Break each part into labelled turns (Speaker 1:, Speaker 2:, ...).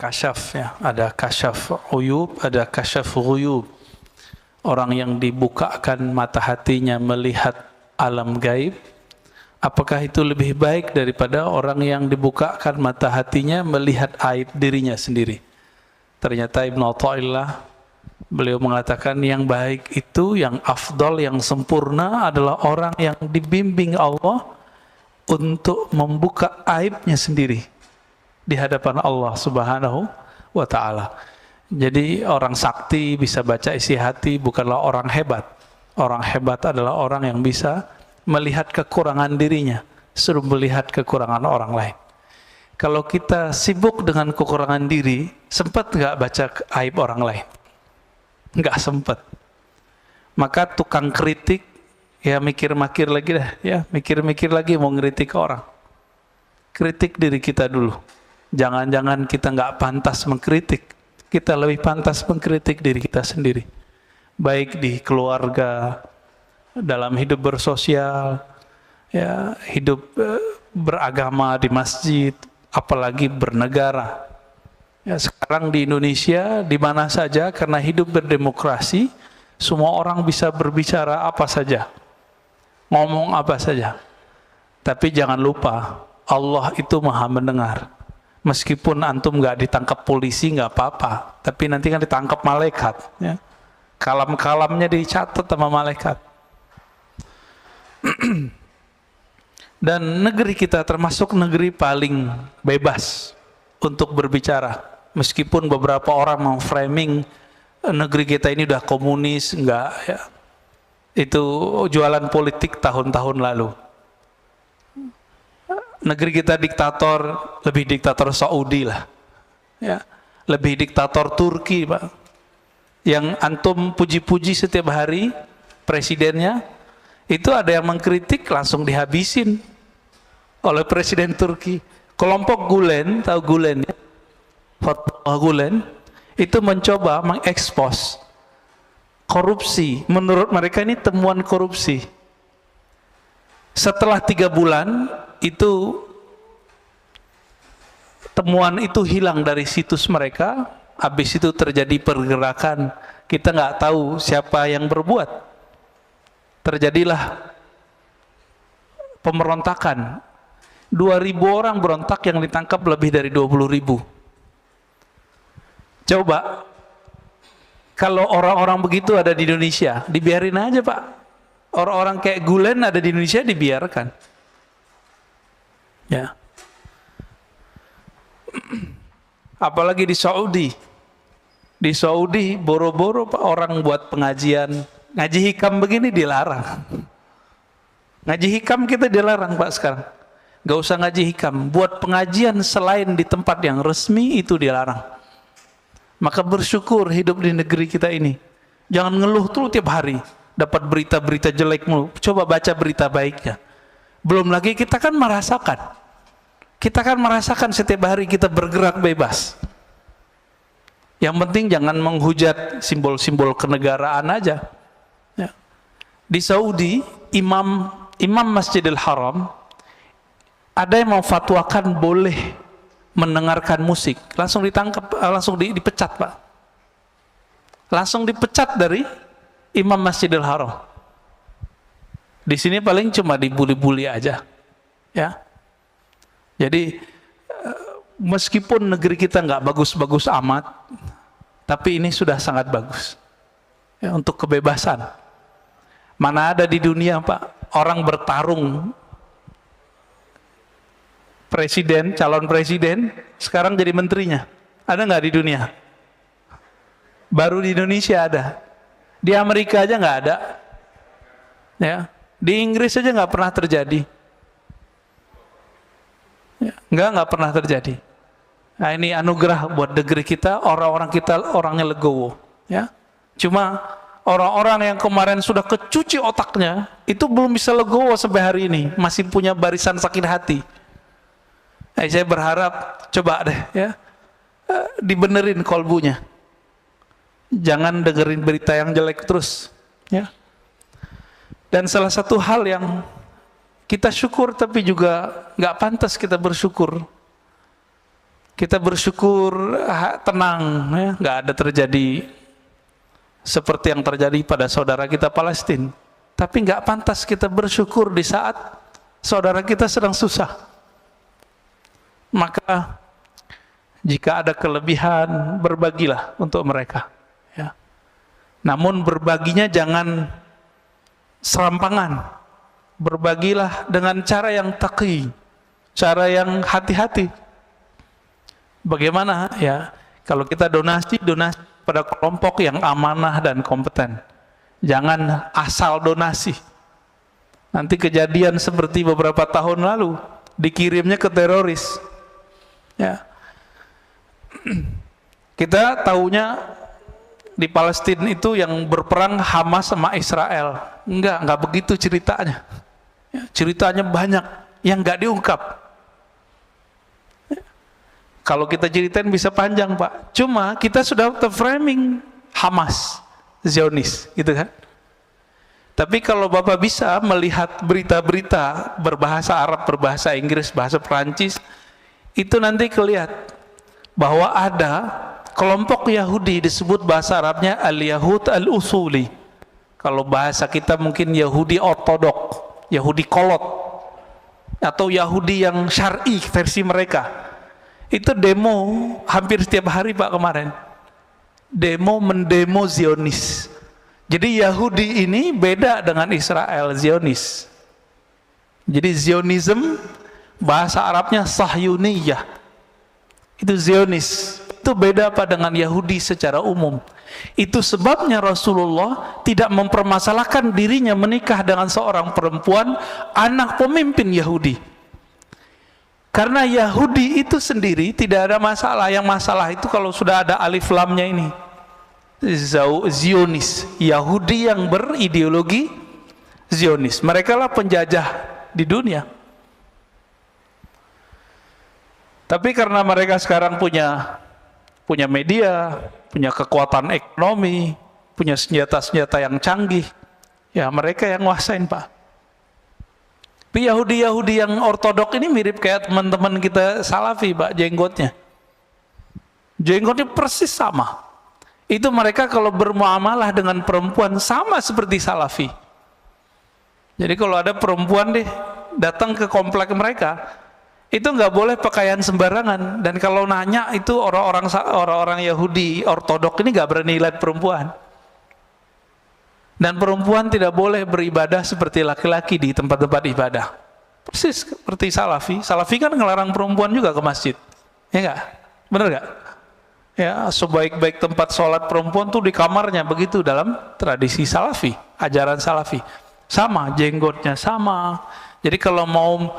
Speaker 1: kasyaf ya, ada kasyaf uyub, ada kasyaf ghuyub. Orang yang dibukakan mata hatinya melihat alam gaib, apakah itu lebih baik daripada orang yang dibukakan mata hatinya melihat aib dirinya sendiri? Ternyata Ibnu Athaillah beliau mengatakan yang baik itu, yang afdal, yang sempurna adalah orang yang dibimbing Allah untuk membuka aibnya sendiri di hadapan Allah Subhanahu wa ta'ala. Jadi orang sakti bisa baca isi hati bukanlah orang hebat. Orang hebat adalah orang yang bisa melihat kekurangan dirinya, suruh melihat kekurangan orang lain. Kalau kita sibuk dengan kekurangan diri, sempat nggak baca aib orang lain? Nggak sempat. Maka tukang kritik, ya mikir-mikir lagi dah, ya mikir-mikir lagi mau ngeritik orang. Kritik diri kita dulu. Jangan-jangan kita nggak pantas mengkritik, kita lebih pantas mengkritik diri kita sendiri. Baik di keluarga, dalam hidup bersosial, ya hidup beragama di masjid, apalagi bernegara. Ya, sekarang di Indonesia, di mana saja, karena hidup berdemokrasi, semua orang bisa berbicara apa saja, ngomong apa saja. Tapi jangan lupa, Allah itu maha mendengar. Meskipun antum nggak ditangkap polisi nggak apa-apa, tapi nanti kan ditangkap malaikat. Ya. Kalam-kalamnya dicatat sama malaikat. Dan negeri kita termasuk negeri paling bebas untuk berbicara. Meskipun beberapa orang memframing negeri kita ini udah komunis, enggak ya. Itu jualan politik tahun-tahun lalu. Negeri kita diktator, lebih diktator Saudi lah. Ya, lebih diktator Turki, Pak. Yang antum puji-puji setiap hari presidennya, itu ada yang mengkritik langsung dihabisin oleh presiden Turki. Kelompok Gulen, tahu Gulen ya? Fatwa Gulen itu mencoba mengekspos korupsi. Menurut mereka ini temuan korupsi. Setelah 3 bulan itu temuan itu hilang dari situs mereka. Habis itu terjadi pergerakan, kita nggak tahu siapa yang berbuat. Terjadilah pemberontakan. 2.000 orang berontak, yang ditangkap lebih dari 20.000. Coba kalau orang-orang begitu ada di Indonesia, dibiarin aja Pak. Orang-orang kayak Gulen ada di Indonesia, dibiarkan. Ya. Apalagi di Saudi. Di Saudi boro-boro Pak, orang buat pengajian, ngaji hikam begini dilarang. Ngaji hikam kita dilarang Pak sekarang. Gak usah ngaji hikam, buat pengajian selain di tempat yang resmi itu dilarang. Maka bersyukur hidup di negeri kita ini. Jangan ngeluh terus tiap hari, dapat berita-berita jelek mulu. Coba baca berita baiknya. Belum lagi kita kan merasakan. Kita kan merasakan setiap hari kita bergerak bebas. Yang penting jangan menghujat simbol-simbol kenegaraan aja. Ya. Di Saudi, imam Masjidil Haram, ada yang memfatwakan boleh mendengarkan musik, langsung ditangkap, langsung dipecat Pak. Langsung dipecat dari imam Masjidil Haram. Di sini paling cuma dibuli-buli aja. Ya. Jadi meskipun negeri kita nggak bagus-bagus amat, tapi ini sudah sangat bagus ya, untuk kebebasan. Mana ada di dunia Pak orang bertarung presiden, calon presiden, sekarang jadi menterinya. Ada nggak di dunia? Baru di Indonesia ada. Di Amerika aja nggak ada. Ya, di Inggris aja nggak pernah terjadi. Ya, nggak pernah terjadi. Nah, ini anugerah buat negeri kita, orang-orang kita orangnya legowo. Ya, cuma orang-orang yang kemarin sudah kecuci otaknya itu belum bisa legowo sampai hari ini, masih punya barisan sakit hati. Saya berharap coba deh ya, dibenerin kolbunya. Jangan dengerin berita yang jelek terus ya. Dan salah satu hal yang kita syukur tapi juga nggak pantas kita bersyukur, Kita bersyukur tenang, ya, nggak ada terjadi seperti yang terjadi pada saudara kita Palestina. Tapi nggak pantas kita bersyukur di saat saudara kita sedang susah. Maka jika ada kelebihan, berbagilah untuk mereka. Ya. Namun berbaginya jangan serampangan. Berbagilah dengan cara yang taqi, cara yang hati-hati. Bagaimana ya? Kalau kita donasi pada kelompok yang amanah dan kompeten. Jangan asal donasi. Nanti kejadian seperti beberapa tahun lalu, dikirimnya ke teroris. Ya. Kita tahunya di Palestina itu yang berperang Hamas sama Israel. Enggak begitu ceritanya. Ya, ceritanya banyak yang enggak diungkap. Kalau kita ceritain bisa panjang, Pak. Cuma kita sudah terframing Hamas, Zionis, gitu kan. Tapi kalau Bapak bisa melihat berita-berita berbahasa Arab, berbahasa Inggris, bahasa Perancis, itu nanti kelihatan bahwa ada kelompok Yahudi disebut bahasa Arabnya Al-Yahud Al-Usuli. Kalau bahasa kita mungkin Yahudi Ortodok, Yahudi Kolot, atau Yahudi yang syar'i versi mereka. Itu demo hampir setiap hari, Pak, kemarin. Mendemo Zionis. Jadi Yahudi ini beda dengan Israel, Zionis. Jadi Zionism bahasa Arabnya Sahyuniyah. Itu Zionis. Itu beda apa dengan Yahudi secara umum. Itu sebabnya Rasulullah tidak mempermasalahkan dirinya menikah dengan seorang perempuan anak pemimpin Yahudi. Karena Yahudi itu sendiri tidak ada masalah. Yang masalah itu kalau sudah ada alif lamnya ini. Zionis, Yahudi yang berideologi Zionis. Mereka lah penjajah di dunia. Tapi karena mereka sekarang punya media, punya kekuatan ekonomi, punya senjata-senjata yang canggih, ya mereka yang nguasain, Pak. Tapi Yahudi yang ortodok ini mirip kayak teman-teman kita Salafi, Pak, jenggotnya. Jenggotnya persis sama. Itu mereka kalau bermuamalah dengan perempuan sama seperti Salafi. Jadi kalau ada perempuan datang ke komplek mereka, itu nggak boleh pakaian sembarangan. Dan kalau nanya itu orang-orang Yahudi ortodok ini nggak berani lihat perempuan. Dan perempuan tidak boleh beribadah seperti laki-laki di tempat-tempat ibadah. Persis seperti Salafi. Salafi kan ngelarang perempuan juga ke masjid. Ya enggak? Benar enggak? Ya, sebaik-baik tempat sholat perempuan tuh di kamarnya, begitu dalam tradisi Salafi, ajaran Salafi. Sama, jenggotnya sama. Jadi kalau mau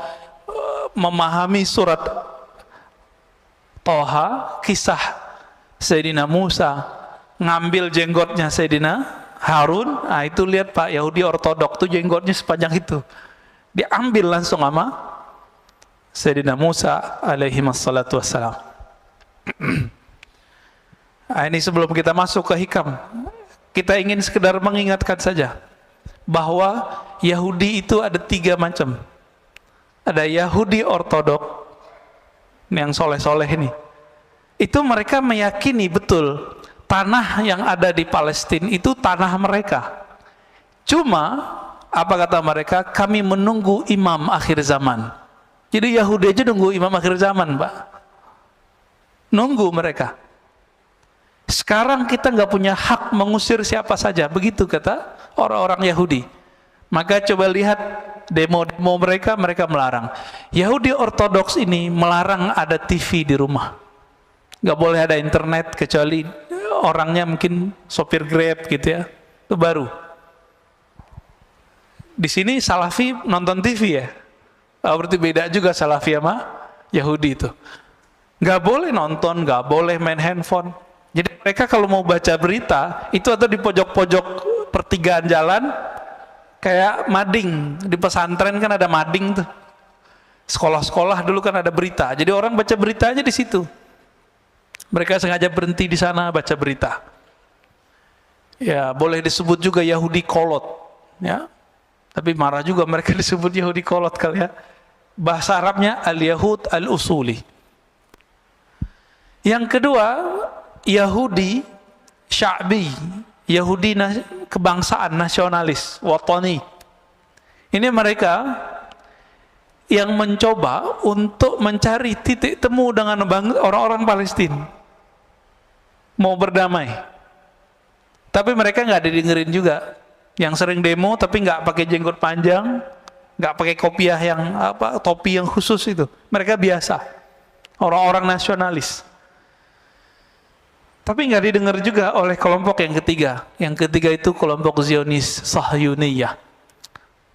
Speaker 1: memahami surat Toha, kisah Sayyidina Musa ngambil jenggotnya Sayyidina Harun, nah itu lihat Pak, Yahudi ortodok tuh jenggotnya sepanjang itu. Diambil langsung sama Sayyidina Musa alaihi wassalatu wassalam. Nah, ini sebelum kita masuk ke hikam, kita ingin sekedar mengingatkan saja bahwa Yahudi itu ada 3 macam. Ada Yahudi ortodok yang soleh-soleh ini. Itu mereka meyakini betul tanah yang ada di Palestina itu tanah mereka. Cuma apa kata mereka? Kami menunggu imam akhir zaman. Jadi Yahudi aja nunggu imam akhir zaman, Pak. Nunggu mereka. Sekarang kita nggak punya hak mengusir siapa saja, begitu kata orang-orang Yahudi. Maka coba lihat demo-demo mereka melarang. Yahudi ortodoks ini melarang ada TV di rumah. Nggak boleh ada internet kecuali orangnya mungkin sopir Grab gitu ya. Itu baru. Di sini Salafi nonton TV ya. Berarti beda juga Salafi sama Yahudi itu. Nggak boleh nonton, nggak boleh main handphone. Jadi mereka kalau mau baca berita itu atau di pojok-pojok pertigaan jalan kayak mading. Di pesantren kan ada mading tuh. Sekolah-sekolah dulu kan ada berita. Jadi orang baca berita aja di situ. Mereka sengaja berhenti di sana baca berita. Ya, boleh disebut juga Yahudi kolot, ya. Tapi marah juga mereka disebut Yahudi kolot kali ya. Bahasa Arabnya Al-Yahud Al-Usuli. Yang kedua, Yahudi Sya'bi, Yahudi kebangsaan, nasionalis, watani. Ini mereka yang mencoba untuk mencari titik temu dengan orang-orang Palestina, mau berdamai. Tapi mereka nggak didengerin juga. Yang sering demo tapi nggak pakai jenggot panjang, nggak pakai kopiah yang topi yang khusus itu. Mereka biasa, orang-orang nasionalis. Tapi nggak didengar juga oleh kelompok yang ketiga. Yang ketiga itu kelompok Zionis Sahyuniyah.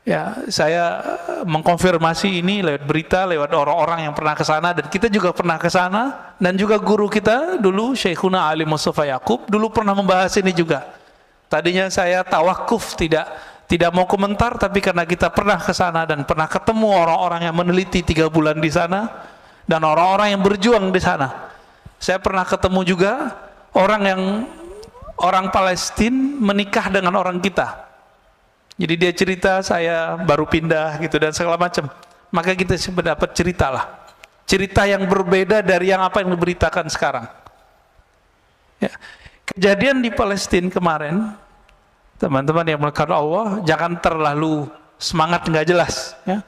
Speaker 1: Ya, saya mengkonfirmasi ini lewat berita, lewat orang-orang yang pernah ke sana, dan kita juga pernah ke sana, dan juga guru kita dulu Syekhuna Ali Mustafa Yaqub dulu pernah membahas ini juga. Tadinya saya tawakuf, tidak mau komentar, tapi karena kita pernah ke sana dan pernah ketemu orang-orang yang meneliti 3 bulan di sana dan orang-orang yang berjuang di sana. Saya pernah ketemu juga orang Palestina menikah dengan orang kita. Jadi dia cerita, saya baru pindah gitu dan segala macam. Maka kita dapat cerita yang berbeda dari yang apa yang diberitakan sekarang. Ya. Kejadian di Palestina kemarin, teman-teman yang melakukan Allah, jangan terlalu semangat nggak jelas. Ya.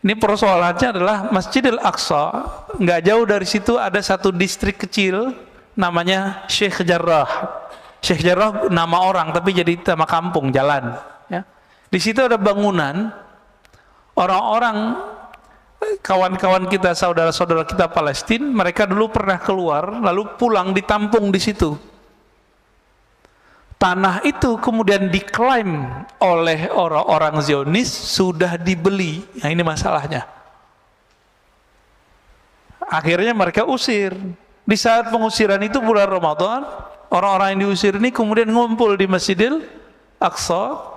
Speaker 1: Ini persoalannya adalah Masjidil Aqsa, nggak jauh dari situ ada satu distrik kecil namanya Sheikh Jarrah. Sheikh Jarrah nama orang tapi jadi nama kampung, jalan. Ya. Di situ ada bangunan, orang-orang kawan-kawan kita, saudara-saudara kita Palestina, mereka dulu pernah keluar lalu pulang ditampung di situ. Tanah itu kemudian diklaim oleh orang-orang Zionis sudah dibeli. Nah ini masalahnya. Akhirnya mereka usir. Di saat pengusiran itu bulan Ramadan, orang-orang yang diusir ini kemudian ngumpul di Masjidil Aqsa,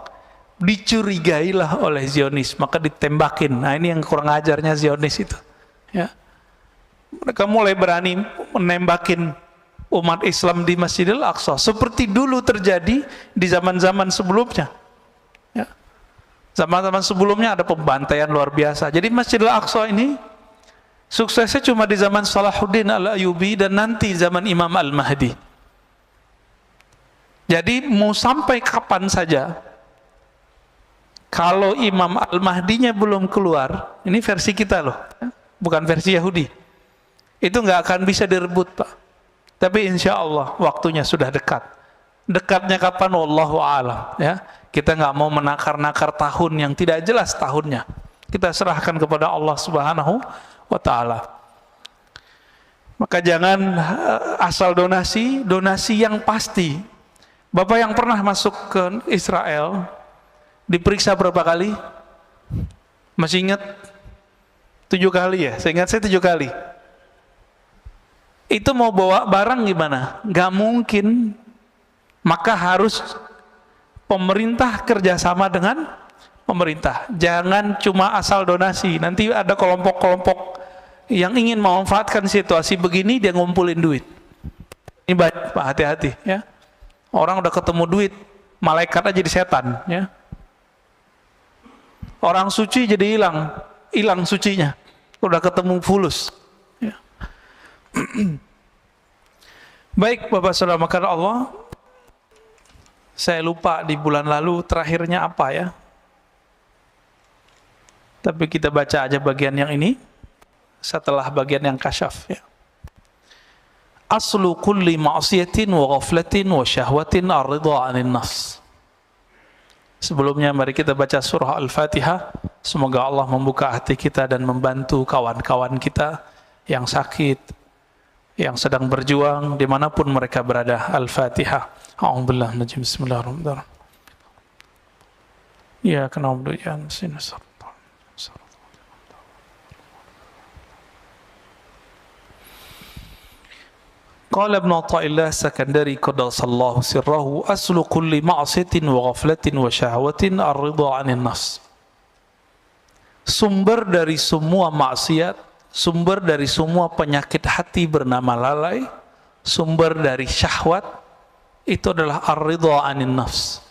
Speaker 1: dicurigailah oleh Zionis, maka ditembakin. Nah ini yang kurang ajarnya Zionis itu. Ya. Mereka mulai berani menembakin umat Islam di Masjidil Aqsa seperti dulu terjadi di zaman-zaman sebelumnya. Ya. Zaman-zaman sebelumnya ada pembantaian luar biasa. Jadi Masjidil Aqsa ini suksesnya cuma di zaman Salahuddin Al-Ayyubi dan nanti zaman Imam Al-Mahdi. Jadi mau sampai kapan saja, kalau Imam Al-Mahdinya belum keluar, ini versi kita loh, bukan versi Yahudi, itu nggak akan bisa direbut Pak. Tapi insya Allah waktunya sudah dekat. Dekatnya kapan? Wallahu a'lam. Ya, kita nggak mau menakar-nakar tahun yang tidak jelas tahunnya. Kita serahkan kepada Allah Subhanahu wa Ta'ala. Maka jangan asal donasi yang pasti. Bapak yang pernah masuk ke Israel diperiksa berapa kali? Masih ingat? 7 kali ya? Saya ingat saya 7 kali. Itu mau bawa barang gimana? Gak mungkin. Maka harus pemerintah kerjasama dengan pemerintah. Jangan cuma asal donasi. Nanti ada kelompok-kelompok yang ingin memanfaatkan situasi begini, dia ngumpulin duit. Ini baik Pak, hati-hati ya. Orang udah ketemu duit, malaikat aja jadi setan ya. Orang suci jadi hilang sucinya. Udah ketemu fulus. Ya. Baik Bapak Saudara makanan Allah, saya lupa di bulan lalu terakhirnya apa ya. Tapi kita baca aja bagian yang ini setelah bagian yang kasyaf ya. Aslu kulli ma'siyatin wa ghaflatin wa syahwatin ar-ridha 'anil nafs. Sebelumnya mari kita baca surah Al-Fatihah. Semoga Allah membuka hati kita dan membantu kawan-kawan kita yang sakit, yang sedang berjuang dimanapun mereka berada. Al-Fatihah. A'udzubillahi minasy Bismillahirrahmanirrahim. Ya na'budu wa iyyaka nasta'in. Qala Ibnu Athaillah Sakandari qaddasallahu sirrahu aslu kulli ma'siyatin wa ghaflatin wa syahwatin ar-ridha 'anil nafs. Sumber dari semua maksiat, sumber dari semua penyakit hati bernama lalai, sumber dari syahwat itu adalah ar-ridha 'anil nafs.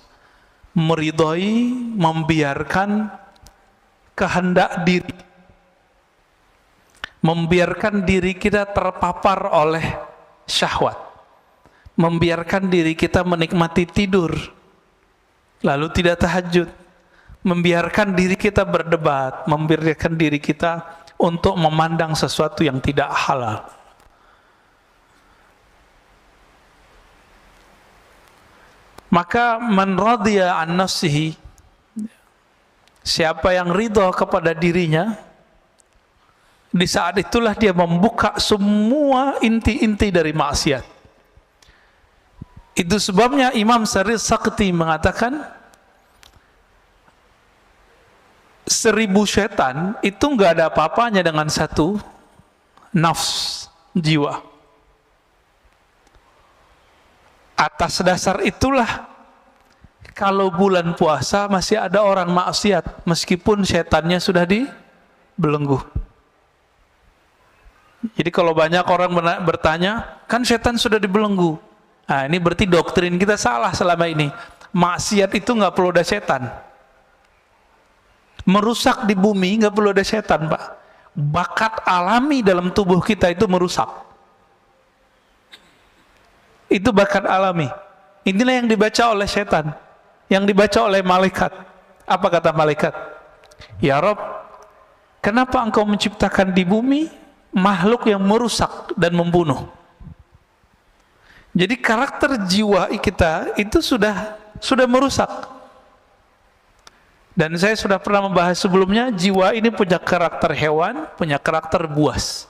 Speaker 1: Meridhai, membiarkan kehendak diri. membiarkan diri kita terpapar oleh syahwat, membiarkan diri kita menikmati tidur, lalu tidak tahajud, membiarkan diri kita berdebat, membiarkan diri kita untuk memandang sesuatu yang tidak halal. Maka man radiya an nafsihi, siapa yang ridha kepada dirinya, di saat itulah dia membuka semua inti-inti dari maksiat. Itu sebabnya Imam Syarif Sakti mengatakan 1000 setan itu nggak ada apa-apanya dengan satu nafs, jiwa. Atas dasar itulah kalau bulan puasa masih ada orang maksiat meskipun setannya sudah dibelenggu. Jadi kalau banyak orang bertanya, kan setan sudah dibelenggu. Nah, ini berarti doktrin kita salah selama ini. Maksiat itu nggak perlu ada setan. Merusak di bumi nggak perlu ada setan, Pak. Bakat alami dalam tubuh kita itu merusak. Itu bakat alami. Inilah yang dibaca oleh setan, yang dibaca oleh malaikat. Apa kata malaikat? Ya Rob, kenapa engkau menciptakan di bumi makhluk yang merusak dan membunuh? Jadi karakter jiwa kita itu sudah merusak. Dan saya sudah pernah membahas sebelumnya, jiwa ini punya karakter hewan, punya karakter buas.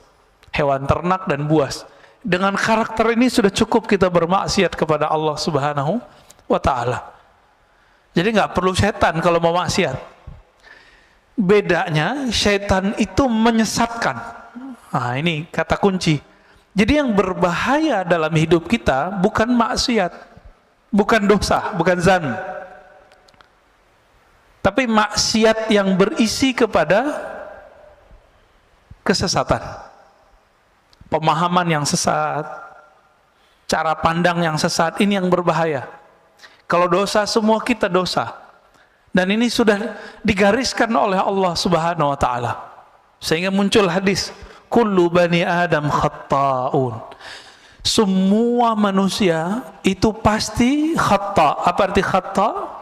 Speaker 1: Hewan ternak dan buas. Dengan karakter ini sudah cukup kita bermaksiat kepada Allah Subhanahu wa ta'ala. Jadi nggak perlu setan kalau mau maksiat. Bedanya, setan itu menyesatkan. Nah, ini kata kunci. Jadi yang berbahaya dalam hidup kita bukan maksiat, bukan dosa, bukan zan. Tapi maksiat yang berisi kepada kesesatan. Pemahaman yang sesat, cara pandang yang sesat, ini yang berbahaya. Kalau dosa, semua kita dosa. Dan ini sudah digariskan oleh Allah Subhanahu wa ta'ala. Sehingga muncul hadis, kullu bani Adam khatta'un. Semua manusia itu pasti khata'. Apa arti khata'?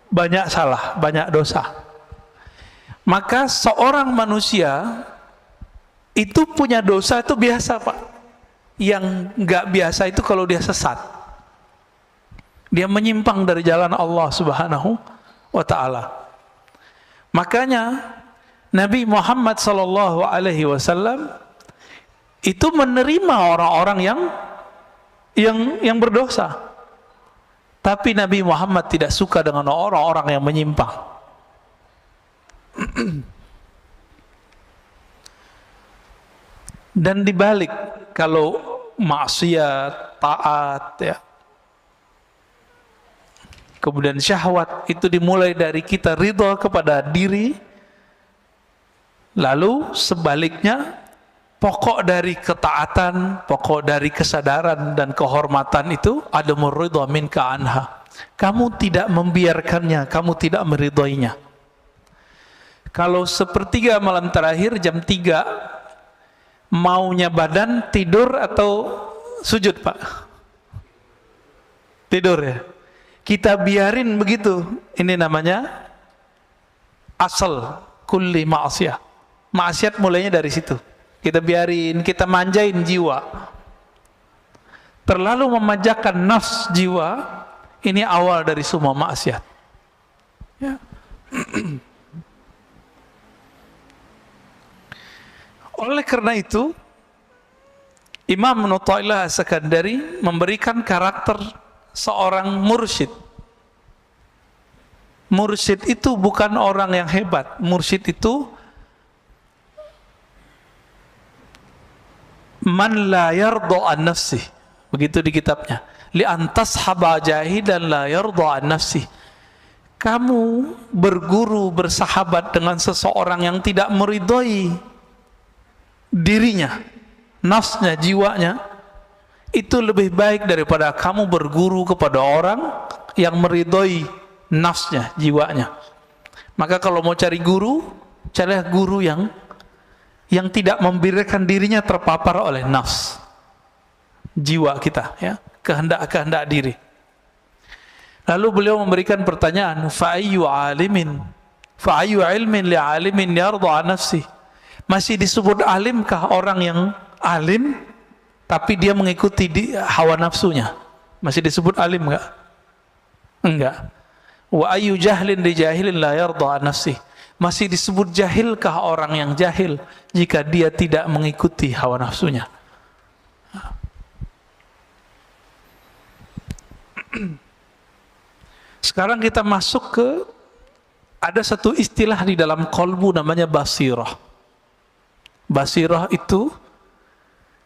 Speaker 1: Banyak salah, banyak dosa. Maka seorang manusia itu punya dosa itu biasa, Pak. Yang nggak biasa itu kalau dia sesat, dia menyimpang dari jalan Allah Subhanahu wa ta'ala. Makanya Nabi Muhammad sallallahu alaihi wasallam itu menerima orang-orang yang berdosa. Tapi Nabi Muhammad tidak suka dengan orang-orang yang menyimpang. Dan dibalik, kalau maksiat, taat, ya, kemudian syahwat itu dimulai dari kita ridha kepada diri, lalu sebaliknya pokok dari ketaatan, pokok dari kesadaran dan kehormatan itu adamur ridha minka anha. Kamu tidak membiarkannya, kamu tidak meridhoinya. Kalau sepertiga malam terakhir jam 3 maunya badan tidur atau sujud, Pak? Tidur ya. Kita biarin begitu. Ini namanya asal kulli ma'asiyah. Maksiat mulainya dari situ. Kita biarin, kita manjain jiwa. Terlalu memanjakan nafs jiwa, ini awal dari semua maksiat. Ya. Oleh karena itu, Imam Nu'taillah As-Sakandari memberikan karakter seorang mursyid. Mursyid itu bukan orang yang hebat. Mursyid itu man la yarda an nafsih. Begitu di kitabnya. Li antas haba jahidan la yarda an nafsih. Kamu berguru, bersahabat dengan seseorang yang tidak meridhoi dirinya, nafsnya, jiwanya, itu lebih baik daripada kamu berguru kepada orang yang meridhoi nafsnya, jiwanya. Maka kalau mau cari guru, carilah guru yang yang tidak membiarkan dirinya terpapar oleh nafs, jiwa kita, ya, kehendak-kehendak diri. Lalu beliau memberikan pertanyaan, fa'ayyu ilmin li'alimin yarda an nafsi. Masih disebut alimkah orang yang alim tapi dia mengikuti hawa nafsunya? Masih disebut alim enggak? Enggak. Wa ayyu jahlin li jahilin la yarda an nafsi. Masih disebut jahilkah orang yang jahil jika dia tidak mengikuti hawa nafsunya? Sekarang kita masuk ke, ada satu istilah di dalam qalbu namanya basirah. Basirah itu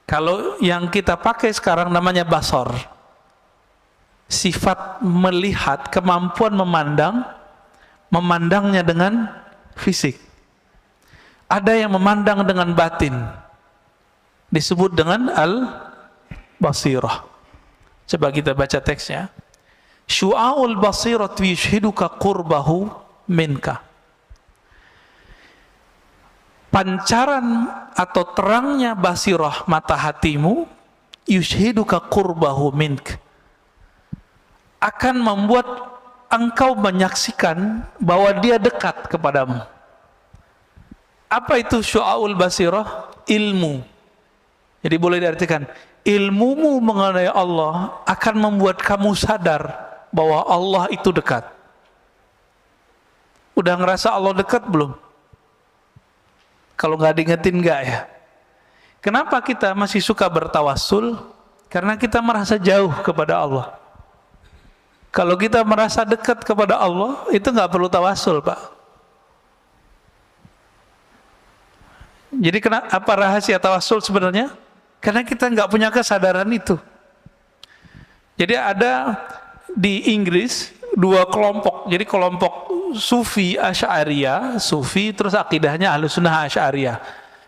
Speaker 1: kalau yang kita pakai sekarang namanya basar. Sifat melihat, kemampuan memandangnya dengan fisik. Ada yang memandang dengan batin, disebut dengan al-basirah. Coba kita baca teksnya. Syu'aul basirat yushhiduka qurbahu minka. Pancaran atau terangnya basirah mata hatimu, yushhiduka qurbahu mink, akan membuat engkau menyaksikan bahwa dia dekat kepadamu. Apa itu syu'aul basirah? Ilmu. Jadi boleh diartikan, ilmumu mengenai Allah akan membuat kamu sadar bahwa Allah itu dekat. Udah ngerasa Allah dekat belum? Kalau nggak diingetin nggak ya? Kenapa kita masih suka bertawassul? Karena kita merasa jauh kepada Allah. Kalau kita merasa dekat kepada Allah, itu nggak perlu tawassul, Pak. Jadi apa rahasia tawassul sebenarnya? Karena kita nggak punya kesadaran itu. Jadi ada di Inggris dua kelompok. Jadi kelompok Sufi Asy'ariyah, Sufi terus akidahnya Ahlussunnah Asy'ariyah,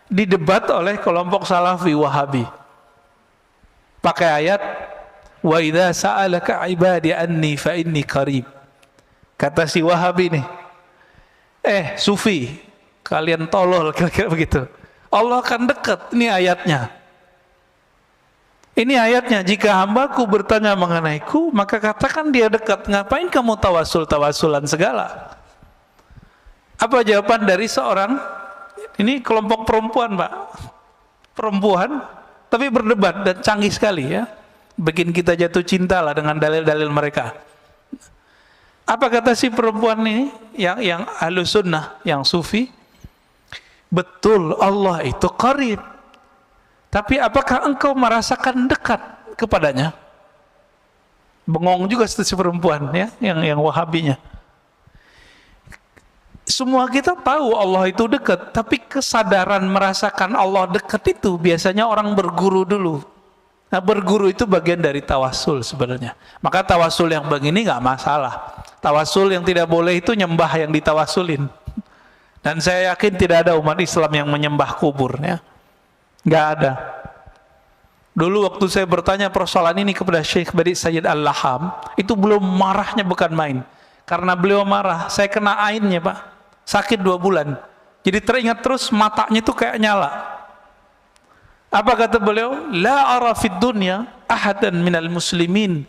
Speaker 1: didebat oleh kelompok Salafi Wahabi. Pakai ayat wa idza sa'alaka ibadi anni fa inni qarib. Kata si Wahabi nih, Sufi, kalian tolol, kira-kira begitu. Allah akan dekat, ini ayatnya. Ini ayatnya, jika hambaku bertanya mengenaiku, maka katakan dia dekat. Ngapain kamu tawassul-tawassulan segala? Apa jawaban dari seorang, ini kelompok perempuan, Pak. Perempuan, tapi berdebat dan canggih sekali ya. Bikin kita jatuh cinta lah dengan dalil-dalil mereka. Apa kata si perempuan ini, yang Ahlussunnah, yang Sufi? Betul, Allah itu qarib. Tapi apakah engkau merasakan dekat kepadanya? Bengong juga si perempuan ya, yang Wahabinya. Semua kita tahu Allah itu dekat, tapi kesadaran merasakan Allah dekat itu biasanya orang berguru dulu. Nah, berguru itu bagian dari tawassul sebenarnya. Maka tawassul yang begini nggak masalah. Tawassul yang tidak boleh itu nyembah yang ditawassulin. Dan saya yakin tidak ada umat Islam yang menyembah kubur ya. Nggak ada. Dulu waktu saya bertanya persoalan ini kepada Syekh Badi Sayyid Al-Laham, itu belum marahnya bukan main. Karena beliau marah, saya kena ainnya, Pak. Sakit 2 bulan. Jadi teringat terus, matanya itu kayak nyala. Apa kata beliau? La ara fid dunya ahadan minal muslimin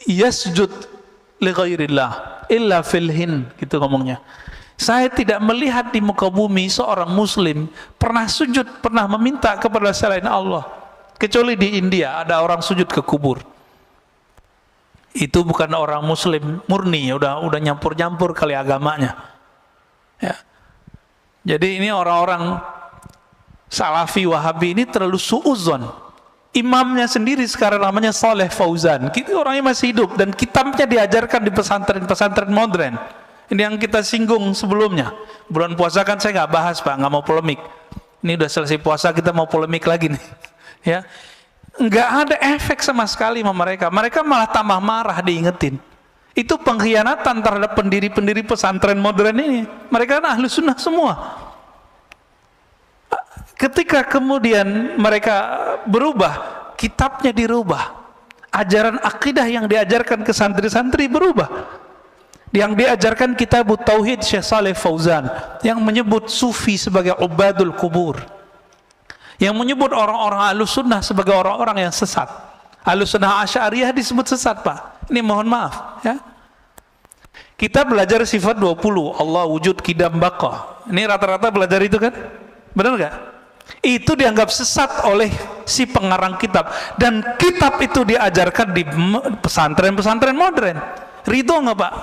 Speaker 1: yasjud li ghairillah illa fil hin, gitu ngomongnya. Saya tidak melihat di muka bumi seorang muslim pernah sujud, pernah meminta kepada selain Allah, kecuali di India ada orang sujud ke kubur. Itu bukan orang muslim murni, udah nyampur-nyampur kali agamanya ya. Jadi ini orang-orang Salafi Wahabi ini terlalu suudzon. Imamnya sendiri sekarang namanya Saleh Fauzan, orangnya masih hidup dan kitabnya diajarkan di pesantren-pesantren modern. Ini yang kita singgung sebelumnya. Bulan puasa kan saya nggak bahas, Pak, nggak mau polemik. Ini udah selesai puasa, kita mau polemik lagi nih ya. Nggak ada efek sama sekali sama mereka. Mereka malah tambah marah diingetin. Itu pengkhianatan terhadap pendiri-pendiri pesantren modern ini. Mereka kan Ahlussunnah semua. Ketika kemudian mereka berubah, kitabnya dirubah, ajaran akidah yang diajarkan ke santri-santri berubah. Yang diajarkan kitab Tauhid Syekh Saleh Fauzan, yang menyebut sufi sebagai ubadul kubur, yang menyebut orang-orang Ahlussunnah sebagai orang-orang yang sesat. Ahlussunnah Asy'ariyah disebut sesat, Pak. Ini mohon maaf, ya. Kita belajar sifat 20, Allah wujud kidam baqa. Ini rata-rata belajar itu kan? Benar nggak? Itu dianggap sesat oleh si pengarang kitab, dan kitab itu diajarkan di pesantren-pesantren modern. Ridho nggak, Pak?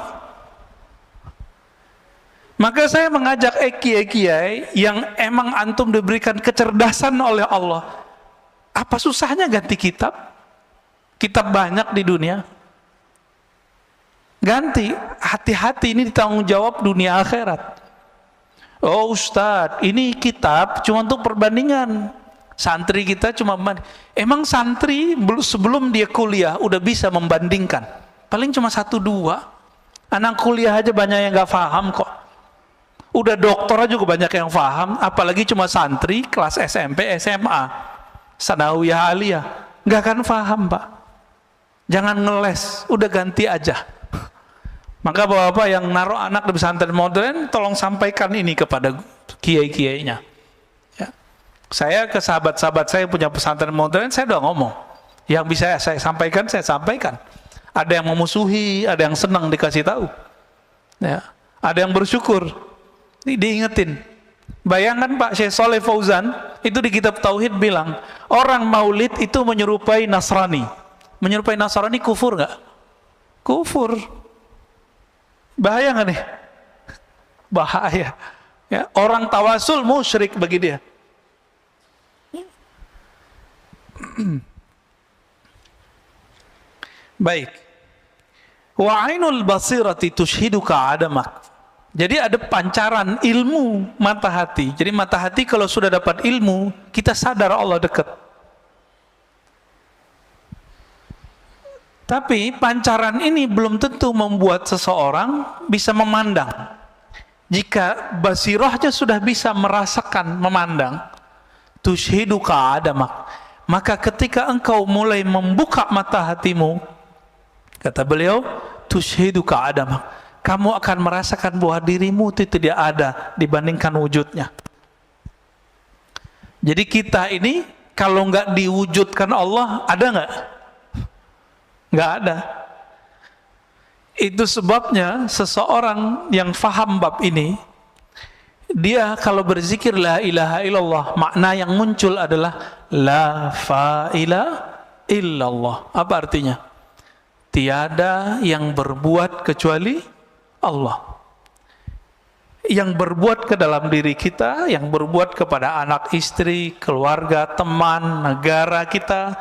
Speaker 1: Maka saya mengajak kiai-kiai yang emang antum diberikan kecerdasan oleh Allah, apa susahnya ganti kitab? Kitab banyak di dunia. Ganti, hati-hati, ini ditanggung jawab dunia akhirat. Oh Ustadz, ini kitab cuma untuk perbandingan. Santri kita cuma emang santri sebelum dia kuliah udah bisa membandingkan. Paling cuma 1-2. Anak kuliah aja banyak yang gak paham kok. Udah dokter juga banyak yang paham, apalagi cuma santri kelas SMP, SMA, sanawiyah aliyah, nggak akan paham, Pak. Jangan ngeles, udah ganti aja. Maka bapak-bapak yang naruh anak di pesantren modern, tolong sampaikan ini kepada kiai-kiainya. Ya. Saya ke sahabat-sahabat saya punya pesantren modern, saya udah ngomong. Yang bisa saya sampaikan, saya sampaikan. Ada yang memusuhi, ada yang senang dikasih tahu. Ya. Ada yang bersyukur. Ini diingetin. Bayangkan Pak Syekh Saleh Fauzan itu di kitab Tauhid bilang, orang maulid itu menyerupai Nasrani. Menyerupai Nasrani kufur nggak? Kufur. Bahaya nggak nih? Bahaya. Ya, orang tawasul musyrik bagi dia. Baik. Wa ainul basirati tushhiduka adamak. Jadi ada pancaran ilmu mata hati. Jadi mata hati kalau sudah dapat ilmu, kita sadar Allah dekat. Tapi pancaran ini belum tentu membuat seseorang bisa memandang. Jika basirahnya sudah bisa merasakan memandang, tushhiduka adamak, maka ketika engkau mulai membuka mata hatimu, kata beliau, tushhiduka adamak, kamu akan merasakan bahwa dirimu itu tidak ada dibandingkan wujudnya. Jadi kita ini kalau nggak diwujudkan Allah, ada nggak? Nggak ada. Itu sebabnya seseorang yang faham bab ini, dia kalau berzikir la ilaha illallah, makna yang muncul adalah la fa'ila illallah. Apa artinya? Tiada yang berbuat kecuali Allah. Yang berbuat ke dalam diri kita, yang berbuat kepada anak istri, keluarga, teman, negara kita,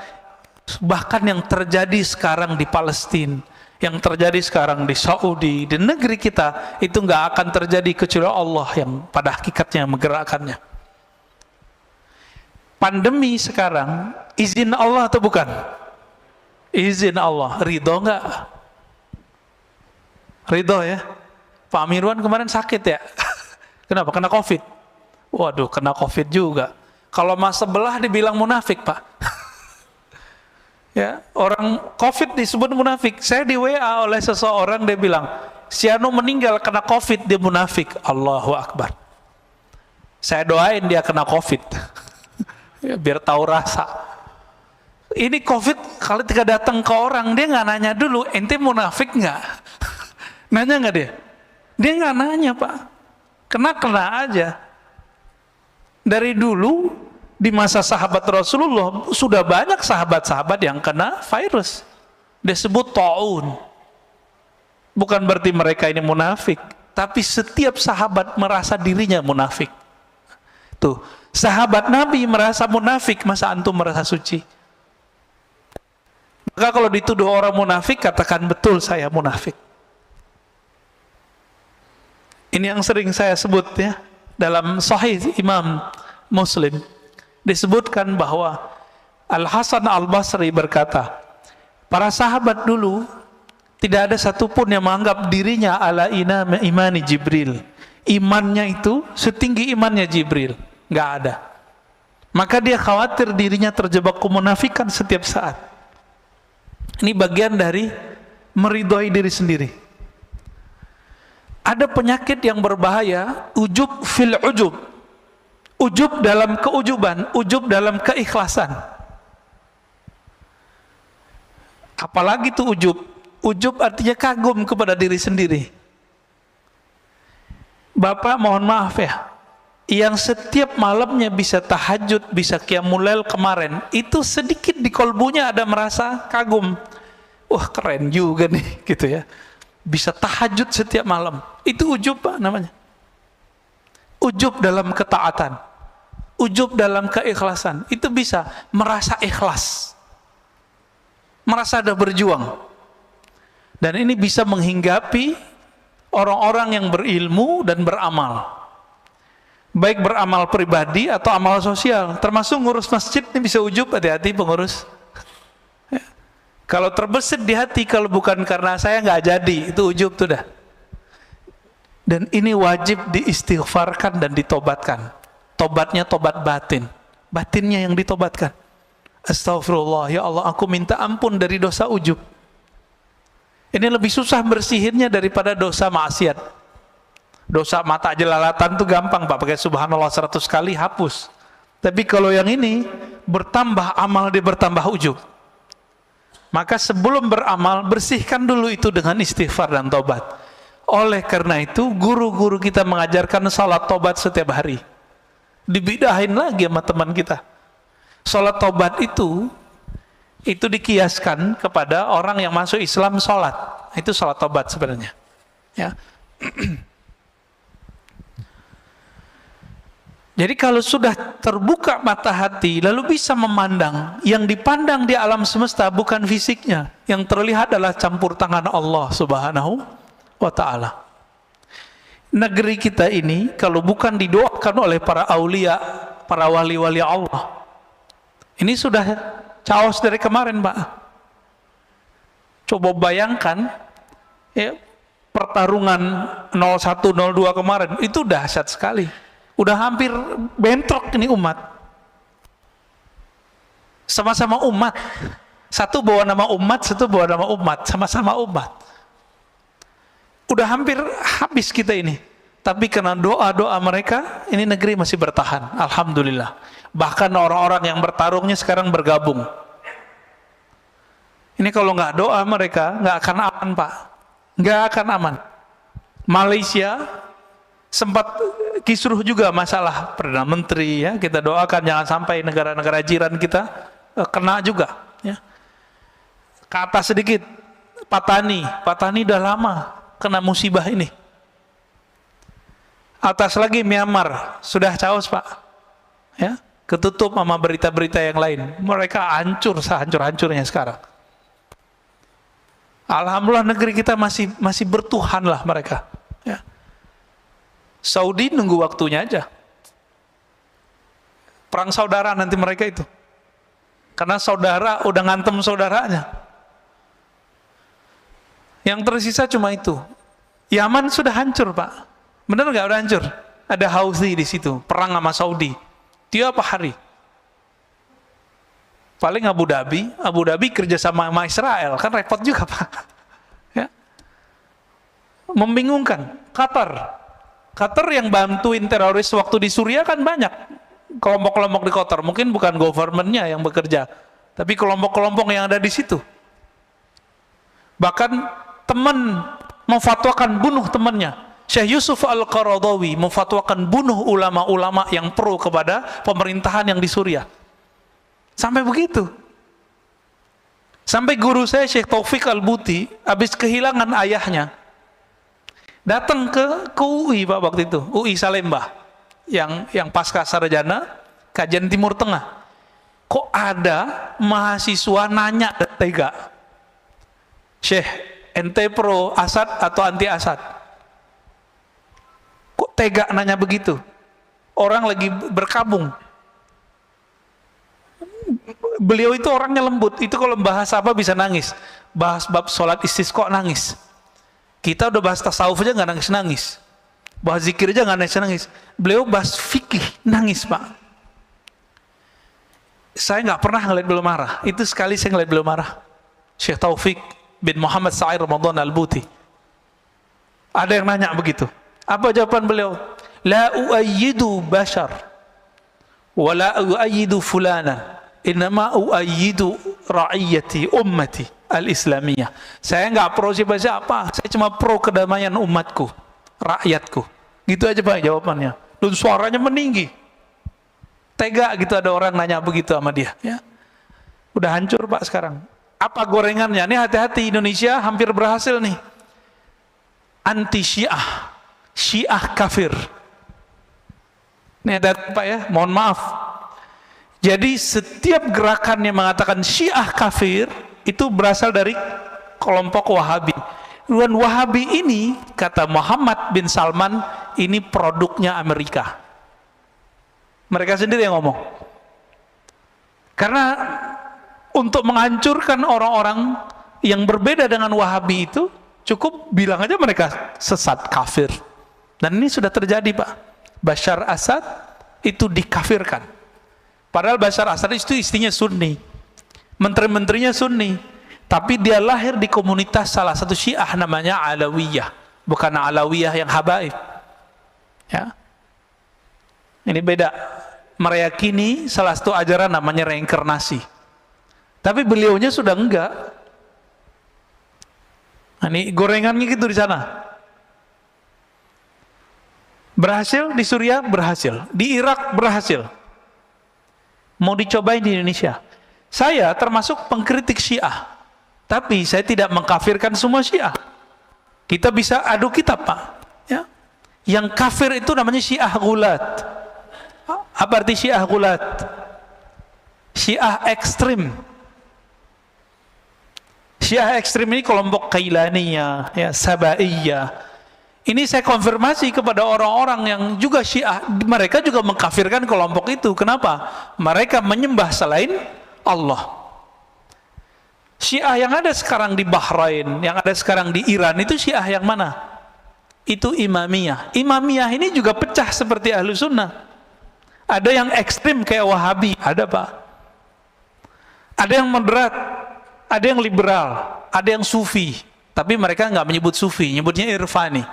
Speaker 1: bahkan yang terjadi sekarang di Palestina, yang terjadi sekarang di Saudi, di negeri kita, itu nggak akan terjadi kecuali Allah yang pada hakikatnya menggerakkannya. Pandemi sekarang, izin Allah atau bukan? Izin Allah. Ridho nggak? Ridho ya. Pak Mirwan kemarin sakit ya. Kenapa? Kena COVID. Waduh, kena COVID juga. Kalau mas sebelah dibilang munafik, Pak. Ya, orang COVID disebut munafik. Saya di WA oleh seseorang, dia bilang, si Anu meninggal kena COVID, dia munafik. Allahu Akbar. Saya doain dia kena COVID. Ya, biar tahu rasa. Ini COVID kalau tidak datang ke orang, dia nggak nanya dulu, ente munafik nggak? Nanya nggak dia? Dia nggak nanya, Pak. Kena aja. Dari dulu di masa sahabat Rasulullah sudah banyak sahabat-sahabat yang kena virus. Disebut ta'un. Bukan berarti mereka ini munafik, tapi setiap sahabat merasa dirinya munafik. Tuh, sahabat Nabi merasa munafik, masa antum merasa suci? Maka kalau dituduh orang munafik, katakan betul saya munafik. Ini yang sering saya sebut ya, dalam Sahih Imam Muslim disebutkan bahwa Al-Hasan Al-Basri berkata, para sahabat dulu tidak ada satupun yang menganggap dirinya ala imani Jibril. Imannya itu setinggi imannya Jibril, nggak ada. Maka dia khawatir dirinya terjebak kemunafikan setiap saat. Ini bagian dari meridhoi diri sendiri. Ada penyakit yang berbahaya, ujub fil ujub. Ujub dalam keujuban, ujub dalam keikhlasan. Apalagi itu ujub. Ujub artinya kagum kepada diri sendiri. Bapak mohon maaf ya, yang setiap malamnya bisa tahajud, bisa qiyamul lail kemarin, itu sedikit di kolbunya ada merasa kagum. Wah keren juga nih, gitu ya. Bisa tahajud setiap malam. Itu ujub Pak namanya. Ujub dalam ketaatan, ujub dalam keikhlasan. Itu bisa merasa ikhlas, merasa ada berjuang. Dan ini bisa menghinggapi orang-orang yang berilmu dan beramal. Baik beramal pribadi atau amal sosial. Termasuk ngurus masjid ini bisa ujub, hati-hati pengurus. Ya. Kalau terbesit di hati, kalau bukan karena saya nggak jadi, itu ujub tuh dah. Dan ini wajib diistighfarkan dan ditobatkan. Tobatnya tobat batin. Batinnya yang ditobatkan. Astaghfirullah, ya Allah aku minta ampun dari dosa ujub. Ini lebih susah bersihinnya daripada dosa maksiat. Dosa mata jelalatan itu gampang Pak, pakai subhanallah 100 kali hapus. Tapi kalau yang ini bertambah amal, dia bertambah ujub. Maka sebelum beramal, bersihkan dulu itu dengan istighfar dan tobat. Oleh karena itu, guru-guru kita mengajarkan salat tobat setiap hari. Dibidahin lagi sama teman kita. Salat tobat itu dikiaskan kepada orang yang masuk Islam salat. Itu salat tobat sebenarnya. Ya. Jadi kalau sudah terbuka mata hati, lalu bisa memandang, yang dipandang di alam semesta bukan fisiknya, yang terlihat adalah campur tangan Allah Subhanahu wa ta'ala. Negeri kita ini kalau bukan didoakan oleh para aulia, para wali-wali Allah, ini sudah chaos dari kemarin Pak. Coba bayangkan ya, pertarungan 01-02 kemarin, itu dahsyat sekali. Udah hampir bentrok ini umat. Sama-sama umat. Satu bawa nama umat, satu bawa nama umat, sama-sama umat. Udah hampir habis kita ini. Tapi karena doa-doa mereka, ini negeri masih bertahan. Alhamdulillah. Bahkan orang-orang yang bertarungnya sekarang bergabung. Ini kalau nggak doa mereka, nggak akan aman Pak. Nggak akan aman. Malaysia sempat kisruh juga masalah Perdana Menteri, ya. Kita doakan jangan sampai negara-negara jiran kita kena juga, ya. Ke atas sedikit, Patani udah lama kena musibah ini. Atas lagi Myanmar, sudah chaos Pak, ya, ketutup sama berita-berita yang lain. Mereka hancur sehancur-hancurnya sekarang. Alhamdulillah negeri kita masih bertuhan lah mereka, ya. Saudi nunggu waktunya aja. Perang saudara nanti mereka itu. Karena saudara udah ngantem saudaranya. Yang tersisa cuma itu. Yaman sudah hancur Pak. Benar nggak udah hancur? Ada Houthi di situ, perang sama Saudi. Tiap hari. Paling Abu Dhabi kerja sama Israel, kan repot juga Pak. Ya. Membingungkan. Qatar yang bantuin teroris waktu di Suriah kan banyak kelompok-kelompok di Qatar, mungkin bukan governmentnya yang bekerja, tapi kelompok-kelompok yang ada di situ. Bahkan teman memfatwakan bunuh temannya. Syekh Yusuf Al-Qaradawi memfatwakan bunuh ulama-ulama yang pro kepada pemerintahan yang di Suriah. Sampai begitu. Sampai guru saya Syekh Taufik Al-Buti habis kehilangan ayahnya, datang ke UI Pak waktu itu, UI Salemba, yang pasca sarjana kajian Timur Tengah. Kok ada mahasiswa nanya tega, Syekh, ente pro Asad atau anti Asad? Kok tega nanya begitu? Orang lagi berkabung. Beliau itu orangnya lembut, itu kalau bahas apa bisa nangis. Bahas bab sholat istisqa nangis. Kita udah bahas tasawuf aja nggak nangis-nangis, bahas zikir aja nggak nangis-nangis. Beliau bahas fikih nangis Pak. Saya nggak pernah ngeliat beliau marah. Itu sekali saya ngeliat beliau marah. Syekh Taufik bin Muhammad Sa'ir Ramadan Al-Buti. Ada yang nanya begitu. Apa jawaban beliau? La uayyidu bashar wa la uayyidu fulana, innama uayyidu ra'iyati ummati al-islamiyah. Saya enggak pro siapa-siapa, saya cuma pro kedamaian umatku, rakyatku. Gitu aja Pak jawabannya. Dan suaranya meninggi. Tega gitu ada orang nanya begitu sama dia, ya. Udah hancur Pak sekarang. Apa gorengannya? Nih hati-hati, Indonesia hampir berhasil nih. Anti Syiah, Syiah kafir. Ini ada Pak ya, mohon maaf. Jadi setiap gerakan yang mengatakan Syiah kafir itu berasal dari kelompok Wahabi. Dan Wahabi ini, kata Muhammad bin Salman, ini produknya Amerika. Mereka sendiri yang ngomong. Karena untuk menghancurkan orang-orang yang berbeda dengan Wahabi itu, cukup bilang aja mereka sesat, kafir. Dan ini sudah terjadi Pak. Bashar Assad itu dikafirkan. Padahal Bashar Assad itu istrinya Sunni, menteri-menterinya Sunni, tapi dia lahir di komunitas salah satu Syiah namanya Alawiyah, bukan Alawiyah yang habaib. Ya, ini beda. Meyakini salah satu ajaran namanya reinkarnasi, tapi beliaunya sudah enggak. Nah, ini gorengannya gitu di sana. Berhasil di Suriah, berhasil di Irak, berhasil. Mau dicobain di Indonesia. Saya termasuk pengkritik Syiah, tapi saya tidak mengkafirkan semua Syiah. Kita bisa adu kitab Pak, ya. Yang kafir itu namanya Syiah Gulat. Apa arti Syiah Gulat? Syiah ekstrim. Syiah ekstrim ini kelompok Kailaniyah, ya, Sabaiyah. Ini saya konfirmasi kepada orang-orang yang juga Syiah, mereka juga mengkafirkan kelompok itu. Kenapa? Mereka menyembah selain Allah. Syiah yang ada sekarang di Bahrain, yang ada sekarang di Iran, itu Syiah yang mana? Itu Imamiyah. Imamiyah ini juga pecah seperti Ahlu Sunnah. Ada yang ekstrim kayak Wahabi, ada Pak. Ada yang moderat, ada yang liberal, ada yang Sufi. Tapi mereka nggak menyebut Sufi, nyebutnya Irfani.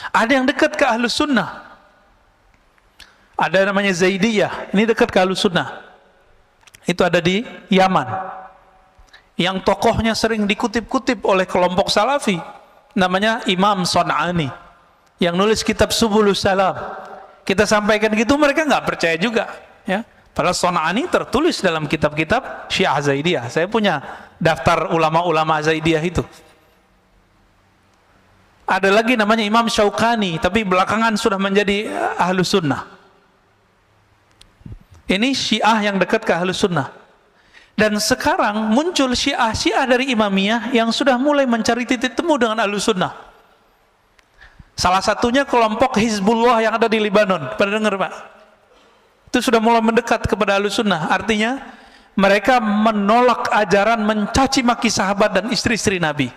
Speaker 1: Ada yang dekat ke Ahlus Sunnah. Ada namanya Zaidiyah, ini dekat ke Ahlus Sunnah. Itu ada di Yaman. Yang tokohnya sering dikutip-kutip oleh kelompok Salafi, namanya Imam Son'ani, yang nulis kitab Subulus Salam. Kita sampaikan gitu, mereka nggak percaya juga, ya. Padahal Son'ani tertulis dalam kitab-kitab Syiah Zaidiyah. Saya punya daftar ulama-ulama Zaidiyah itu. Ada lagi namanya Imam Syaukani, tapi belakangan sudah menjadi Ahlus Sunnah. Ini Syiah yang dekat ke Ahlus Sunnah. Dan sekarang muncul Syiah dari Imamiyah yang sudah mulai mencari titik temu dengan Ahlus Sunnah. Salah satunya kelompok Hizbullah yang ada di Lebanon. Pernah dengar Pak? Itu sudah mulai mendekat kepada Ahlus Sunnah. Artinya mereka menolak ajaran mencaci maki sahabat dan istri-istri Nabi.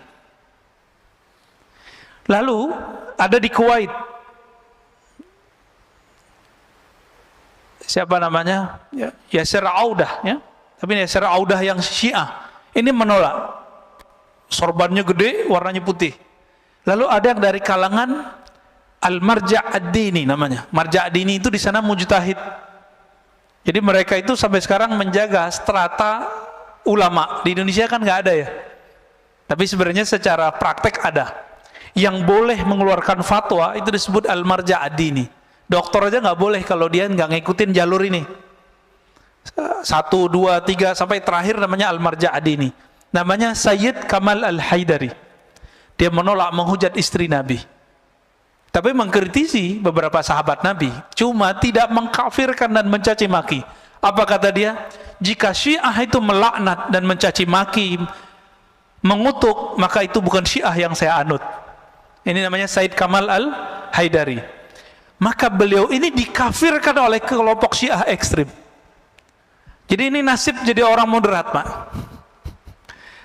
Speaker 1: Lalu ada di Kuwait, siapa namanya? Yasir Audah, ya. Tapi Yasir Audah yang Syiah ini menolak. Sorbannya gede, warnanya putih. Lalu ada yang dari kalangan Al-Marja' ad-Dini namanya. Marja' ad-Dini itu di sana mujtahid. Jadi mereka itu sampai sekarang menjaga strata ulama. Di Indonesia kan nggak ada ya. Tapi sebenarnya secara praktek ada. Yang boleh mengeluarkan fatwa itu disebut Al-Marja' ad-Dini. Dokter aja nggak boleh kalau dia nggak ngikutin jalur ini. 1, 2, 3 sampai terakhir namanya Al-Marja' ad-Dini. Namanya Sayyid Kamal Al-Haidari. Dia menolak menghujat istri Nabi. Tapi mengkritisi beberapa sahabat Nabi, cuma tidak mengkafirkan dan mencaci maki. Apa kata dia? Jika Syiah itu melaknat dan mencaci maki, mengutuk, maka itu bukan Syiah yang saya anut. Ini namanya Said Kamal Al-Haidari. Maka beliau ini dikafirkan oleh kelompok Syiah ekstrim. Jadi ini nasib jadi orang moderat Pak.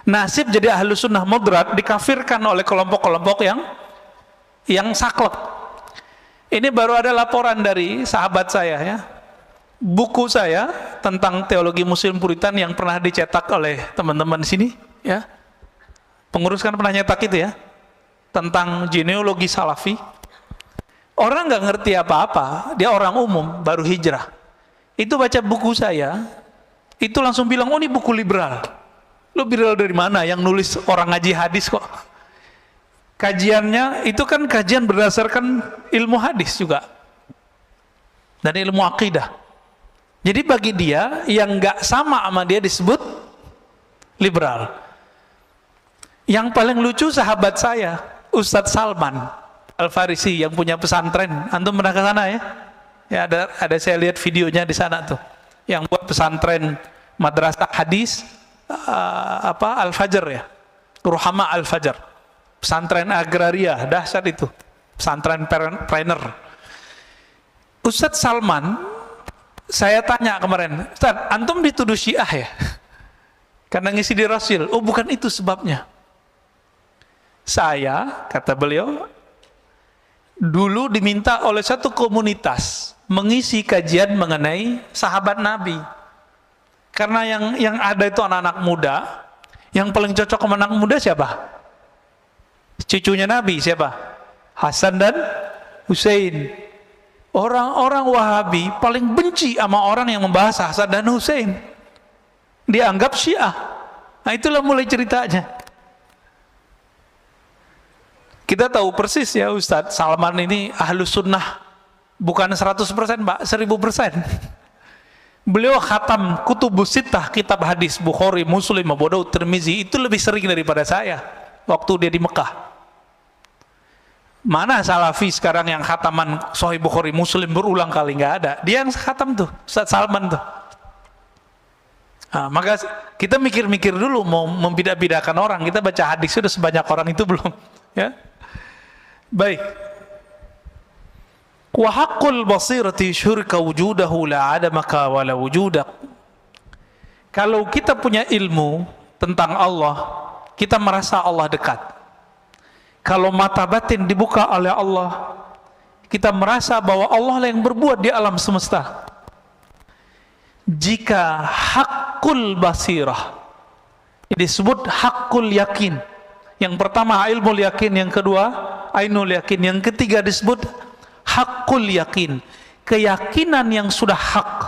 Speaker 1: Nasib jadi Ahlus Sunnah moderat dikafirkan oleh kelompok-kelompok yang saklek. Ini baru ada laporan dari sahabat saya, ya. Buku saya tentang teologi Muslim Puritan yang pernah dicetak oleh teman-teman di sini, ya. Pengurus kan pernah nyetak itu, ya. tentang genealogi salafi. Orang nggak ngerti apa-apa, dia orang umum, baru hijrah. Itu baca buku saya, itu langsung bilang, oh ini buku liberal. Lo liberal dari mana? Yang nulis orang ngaji hadis kok. Kajiannya itu kan kajian berdasarkan ilmu hadis juga dan ilmu akidah. Jadi bagi dia yang nggak sama dia disebut liberal. Yang paling lucu sahabat saya, Ustadz Salman Al-Farisi yang punya pesantren. Antum pernah ke sana ya? Ya ada saya lihat videonya di sana tuh. Yang buat pesantren madrasah hadis Al-Fajr ya. Ruhama Al-Fajr. Pesantren agraria, dahsyat itu. Pesantren trainer. Ustadz Salman, saya tanya kemarin, Ustadz, antum dituduh Syiah ya? Karena ngisi di Rasul. Oh bukan itu sebabnya. Saya, kata beliau, dulu diminta oleh satu komunitas mengisi kajian mengenai sahabat Nabi. Karena yang ada itu anak-anak muda, yang paling cocok sama anak muda siapa? Cucunya Nabi siapa? Hasan dan Hussein. Orang-orang Wahabi paling benci sama orang yang membahas Hasan dan Hussein. Dianggap Syiah. Nah itulah mulai ceritanya. Kita tahu persis ya Ustadz Salman ini ahlus sunnah. Bukan 100% Pak, 1000%. Beliau khatam kutubus sittah, kitab hadis Bukhari, Muslim, Abu Daud, Tirmizi itu lebih sering daripada saya waktu dia di Mekah. Mana salafi sekarang yang khataman Sahih Bukhari, Muslim berulang kali? Nggak ada. Dia yang khatam tuh, Ustaz Salman tuh. Nah, maka kita mikir-mikir dulu mau membidah-bidahkan orang. Kita baca hadis sudah sebanyak orang itu belum? Ya, baik. Wa haqqul basirati syurka wujudahu la adamaka wa la wujudak. Kalau kita punya ilmu tentang Allah, kita merasa Allah dekat. Kalau mata batin dibuka oleh Allah, kita merasa bahwa Allah lah yang berbuat di alam semesta. Jika haqqul basirah disebut haqqul yakin. Yang pertama ilmu yakin, yang kedua ainul yakin, yang ketiga disebut haqqul yakin. Keyakinan yang sudah hak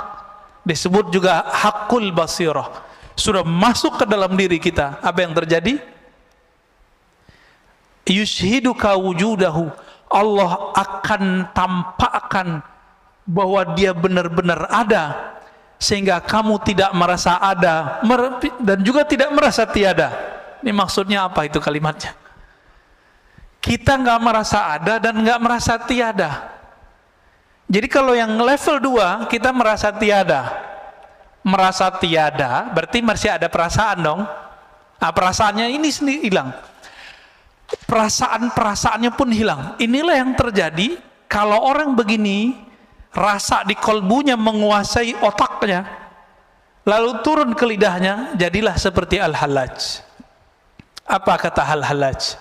Speaker 1: disebut juga haqqul basirah. Sudah masuk ke dalam diri kita. Apa yang terjadi? Yushhiduka wujudahu. Allah akan tampakkan bahwa dia benar-benar ada, sehingga kamu tidak merasa ada dan juga tidak merasa tiada. Ini maksudnya apa itu kalimatnya? Kita nggak merasa ada dan nggak merasa tiada. Jadi kalau yang level 2 kita merasa tiada. Merasa tiada berarti masih ada perasaan dong. Nah, perasaannya ini sendiri hilang. Perasaan-perasaannya pun hilang. Inilah yang terjadi kalau orang begini, rasa di kolbunya menguasai otaknya, lalu turun ke lidahnya, jadilah seperti Al-Hallaj. Apa kata Al-Hallaj?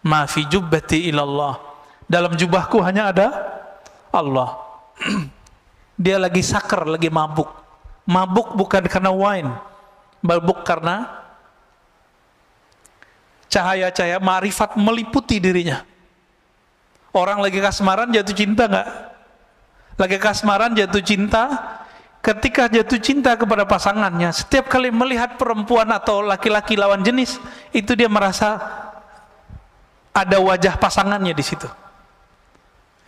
Speaker 1: Ma fi jubbati ilallah. Dalam jubahku hanya ada Allah. Dia lagi sakar, lagi mabuk. Mabuk bukan karena wine, mabuk karena cahaya-cahaya ma'rifat meliputi dirinya. Orang lagi kasmaran jatuh cinta nggak? Lagi kasmaran jatuh cinta, ketika jatuh cinta kepada pasangannya, setiap kali melihat perempuan atau laki-laki lawan jenis, itu dia merasa ada wajah pasangannya di situ.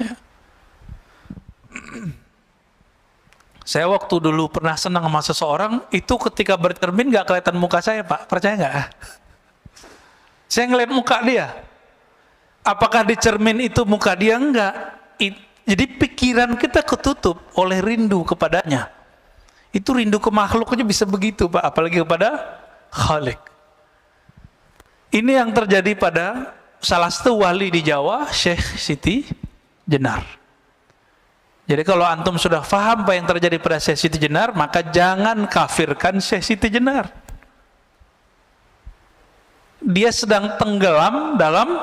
Speaker 1: Ya. Saya waktu dulu pernah senang sama seseorang, itu ketika bercermin nggak kelihatan muka saya Pak, percaya nggak? Saya ngeliat muka dia. Apakah di cermin itu muka dia? Enggak. Jadi pikiran kita ketutup oleh rindu kepadanya. Itu rindu ke makhluknya bisa begitu Pak, apalagi kepada Khalik. Ini yang terjadi pada salah satu wali di Jawa, Syekh Siti Jenar. Jadi kalau antum sudah faham apa yang terjadi pada Syekh Siti Jenar, maka jangan kafirkan Syekh Siti Jenar. Dia sedang tenggelam dalam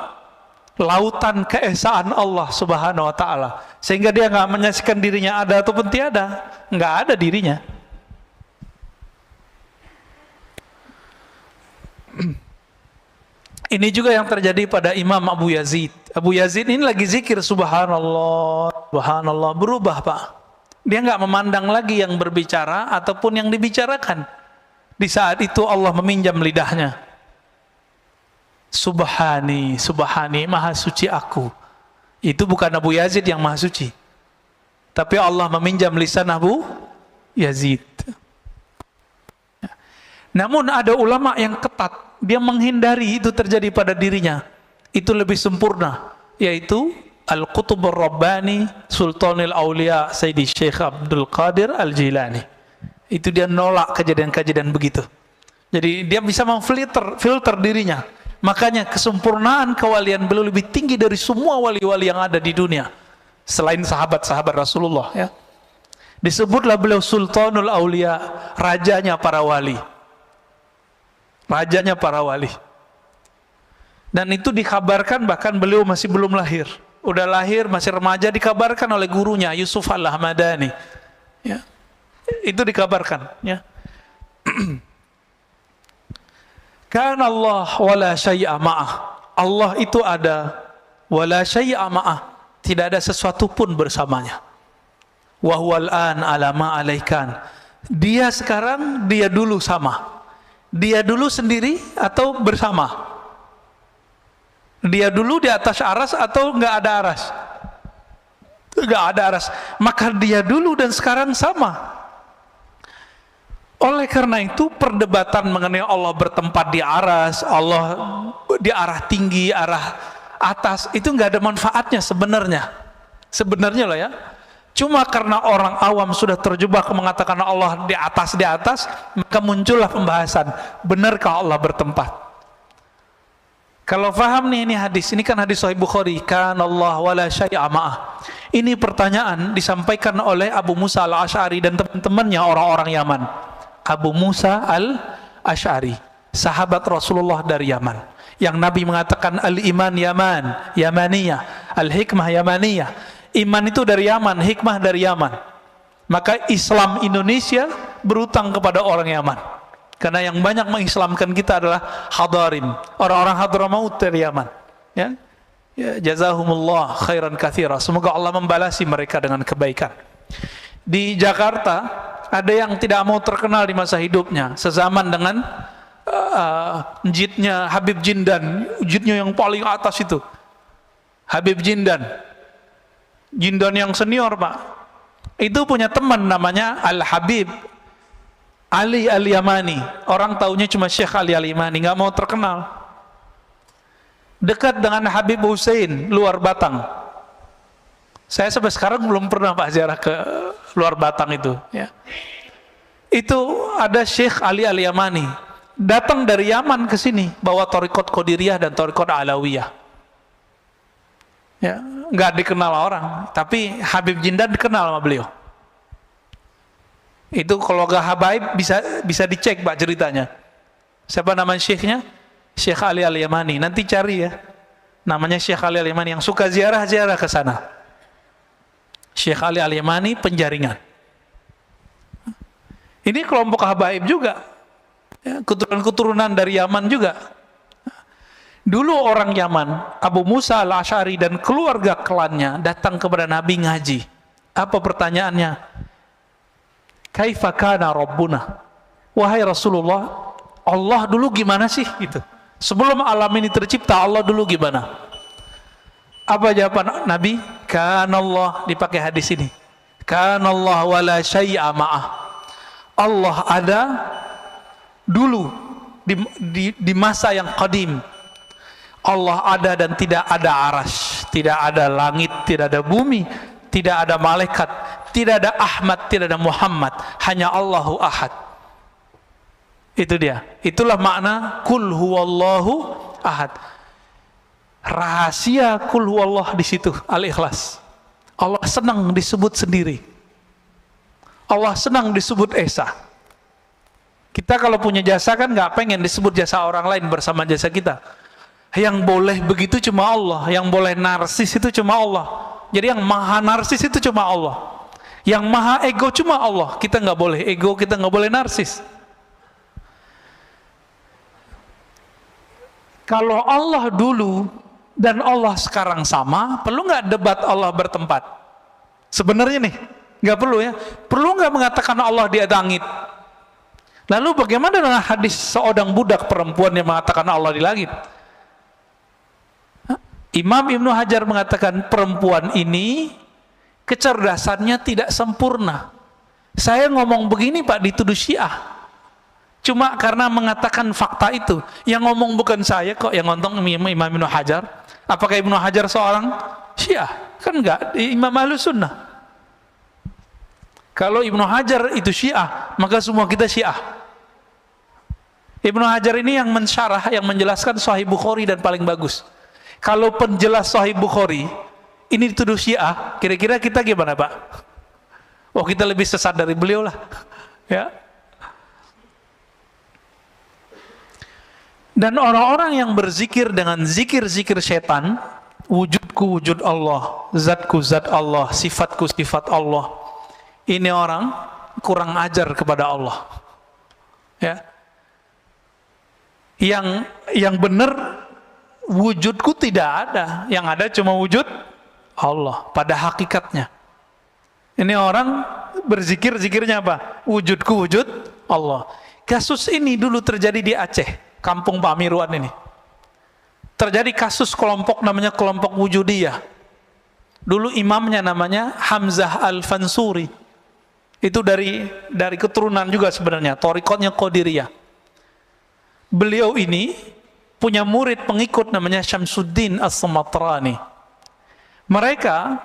Speaker 1: lautan keesaan Allah Subhanahu wa ta'ala, sehingga dia nggak menyaksikan dirinya ada ataupun tiada. Nggak ada dirinya. Ini juga yang terjadi pada Imam Abu Yazid. Abu Yazid ini lagi zikir subhanallah, subhanallah, berubah Pak. Dia nggak memandang lagi yang berbicara ataupun yang dibicarakan. Di saat itu Allah meminjam lidahnya. Subhani, subhani, maha suci aku. Itu bukan Abu Yazid yang maha suci, tapi Allah meminjam lisan Abu Yazid. Namun ada ulama yang ketat, dia menghindari itu terjadi pada dirinya. Itu lebih sempurna, yaitu Al-Qutbur Rabbani Sultanul Aulia Sayyidi Syekh Abdul Qadir Al-Jilani. Itu dia nolak kejadian-kejadian begitu. Jadi dia bisa filter dirinya. Makanya kesempurnaan kewalian beliau lebih tinggi dari semua wali-wali yang ada di dunia selain sahabat-sahabat Rasulullah, ya. Disebutlah beliau Sultanul Aulia, rajanya para wali. Rajanya para wali. Dan itu dikabarkan bahkan beliau masih belum lahir. Udah lahir, masih remaja, dikabarkan oleh gurunya Yusuf Al-Ahmadani, ya. Itu dikabarkan, ya. Kana Allah wala syai'a ma'ah. Allah itu ada, wala syai'a ma'ah, tidak ada sesuatu pun bersamanya. Wa huwal an ala ma alaikan. Dia sekarang, dia dulu sama. Dia dulu sendiri atau bersama? Dia dulu di atas aras atau enggak ada aras? Enggak ada aras. Maka dia dulu dan sekarang sama. Oleh karena itu perdebatan mengenai Allah bertempat di aras, Allah di arah tinggi, arah atas, itu enggak ada manfaatnya sebenarnya. Sebenarnya loh, ya. Cuma karena orang awam sudah terjebak mengatakan Allah di atas, maka muncullah pembahasan, benarkah Allah bertempat? Kalau faham nih, ini hadis, ini kan hadis Sahih Bukhari, kan Allah wala syai'a ma'ah. Ini pertanyaan disampaikan oleh Abu Musa Al-Asy'ari dan teman-temannya orang-orang Yaman. Abu Musa Al-Asy'ari, sahabat Rasulullah dari Yaman, yang Nabi mengatakan al-iman Yaman, Yamaniyah, al-hikmah Yamaniyah. Iman itu dari Yaman, hikmah dari Yaman. Maka Islam Indonesia berutang kepada orang Yaman. Karena yang banyak mengislamkan kita adalah Hadarin, orang-orang Hadramaut dari Yaman. Ya, ya, jazahumullah khairan katsira. Semoga Allah membalasi mereka dengan kebaikan. Di Jakarta ada yang tidak mau terkenal di masa hidupnya, sezaman dengan jidnya Habib Jindan, jidnya yang paling atas itu, Habib Jindan. Jindan yang senior Pak, itu punya teman namanya Al-Habib Ali Al-Yamani. Orang taunya cuma Syekh Ali Al-Yamani, nggak mau terkenal. Dekat dengan Habib Hussein luar Batang. Saya sampai sekarang belum pernah Pak ziarah ke luar Batang itu, ya. Itu ada Syekh Ali Al-Yamani datang dari Yaman ke sini bawa Thariqat Qadiriyah dan Thariqat Alawiyah. Ya, nggak dikenal orang, tapi Habib Jindan dikenal sama beliau. Itu kalau nggak habaib bisa dicek Pak ceritanya. Siapa nama syekhnya? Syekh Ali Al-Yamani. Nanti cari ya. Namanya Syekh Ali Al-Yamani, yang suka ziarah-ziarah ke sana. Syekh Ali Al-Yamani Penjaringan. Ini kelompok habaib juga. Ya, keturunan dari Yaman juga. Dulu orang Yaman, Abu Musa Al-Asy'ari dan keluarga klannya datang kepada Nabi ngaji. Apa pertanyaannya? Kaifa kana Rabbuna? Wahai Rasulullah, Allah dulu gimana sih? Gitu. Sebelum alam ini tercipta, Allah dulu gimana? Apa jawaban Nabi? Kana Allah, dipakai hadis ini. Kana Allah wala syai'a ma'ah. Allah ada dulu di masa yang qadim. Allah ada dan tidak ada arasy, tidak ada langit, tidak ada bumi, tidak ada malaikat, tidak ada Ahmad, tidak ada Muhammad, hanya Allahu Ahad. Itu dia. Itulah makna kul huwallahu ahad. Rahasia kul huwallah di situ, Al-Ikhlas. Allah senang disebut sendiri. Allah senang disebut esa. Kita kalau punya jasa kan nggak pengen disebut jasa orang lain bersama jasa kita. Yang boleh begitu cuma Allah, yang boleh narsis itu cuma Allah. Jadi yang maha narsis itu cuma Allah, yang maha ego cuma Allah. Kita nggak boleh ego, kita nggak boleh narsis. Kalau Allah dulu dan Allah sekarang sama, perlu nggak debat Allah bertempat? Sebenarnya nih, nggak perlu ya. Perlu nggak mengatakan Allah di langit? Lalu bagaimana dengan hadis seorang budak perempuan yang mengatakan Allah di langit? Imam Ibnu Hajar mengatakan perempuan ini kecerdasannya tidak sempurna. Saya ngomong begini Pak dituduh Syiah. Cuma karena mengatakan fakta itu. Yang ngomong bukan saya kok, yang ngomong Imam Ibnu Hajar. Apakah Ibnu Hajar seorang Syiah? Kan enggak, Imam Ahlus Sunnah. Kalau Ibnu Hajar itu Syiah, maka semua kita Syiah. Ibnu Hajar ini yang mensyarah, yang menjelaskan Sahih Bukhari dan paling bagus. Kalau penjelas Sahih Bukhari ini dituduh Syiah, kira-kira kita gimana Pak? Oh, kita lebih sesat dari beliau lah. Ya. Dan orang-orang yang berzikir dengan zikir-zikir setan, wujudku wujud Allah, zatku zat Allah, sifatku sifat Allah, ini orang kurang ajar kepada Allah. Ya. Yang benar wujudku tidak ada, yang ada cuma wujud Allah pada hakikatnya. Ini orang berzikir, zikirnya apa? Wujudku wujud Allah. Kasus ini dulu terjadi di Aceh, kampung Pak Mirwan ini. Terjadi kasus kelompok namanya kelompok Wujudiyah. Dulu imamnya namanya Hamzah Al-Fansuri. Itu dari keturunan juga sebenarnya, thariqatnya Qadiriyah. Beliau ini punya murid pengikut namanya Syamsuddin As-Sumatrani. Mereka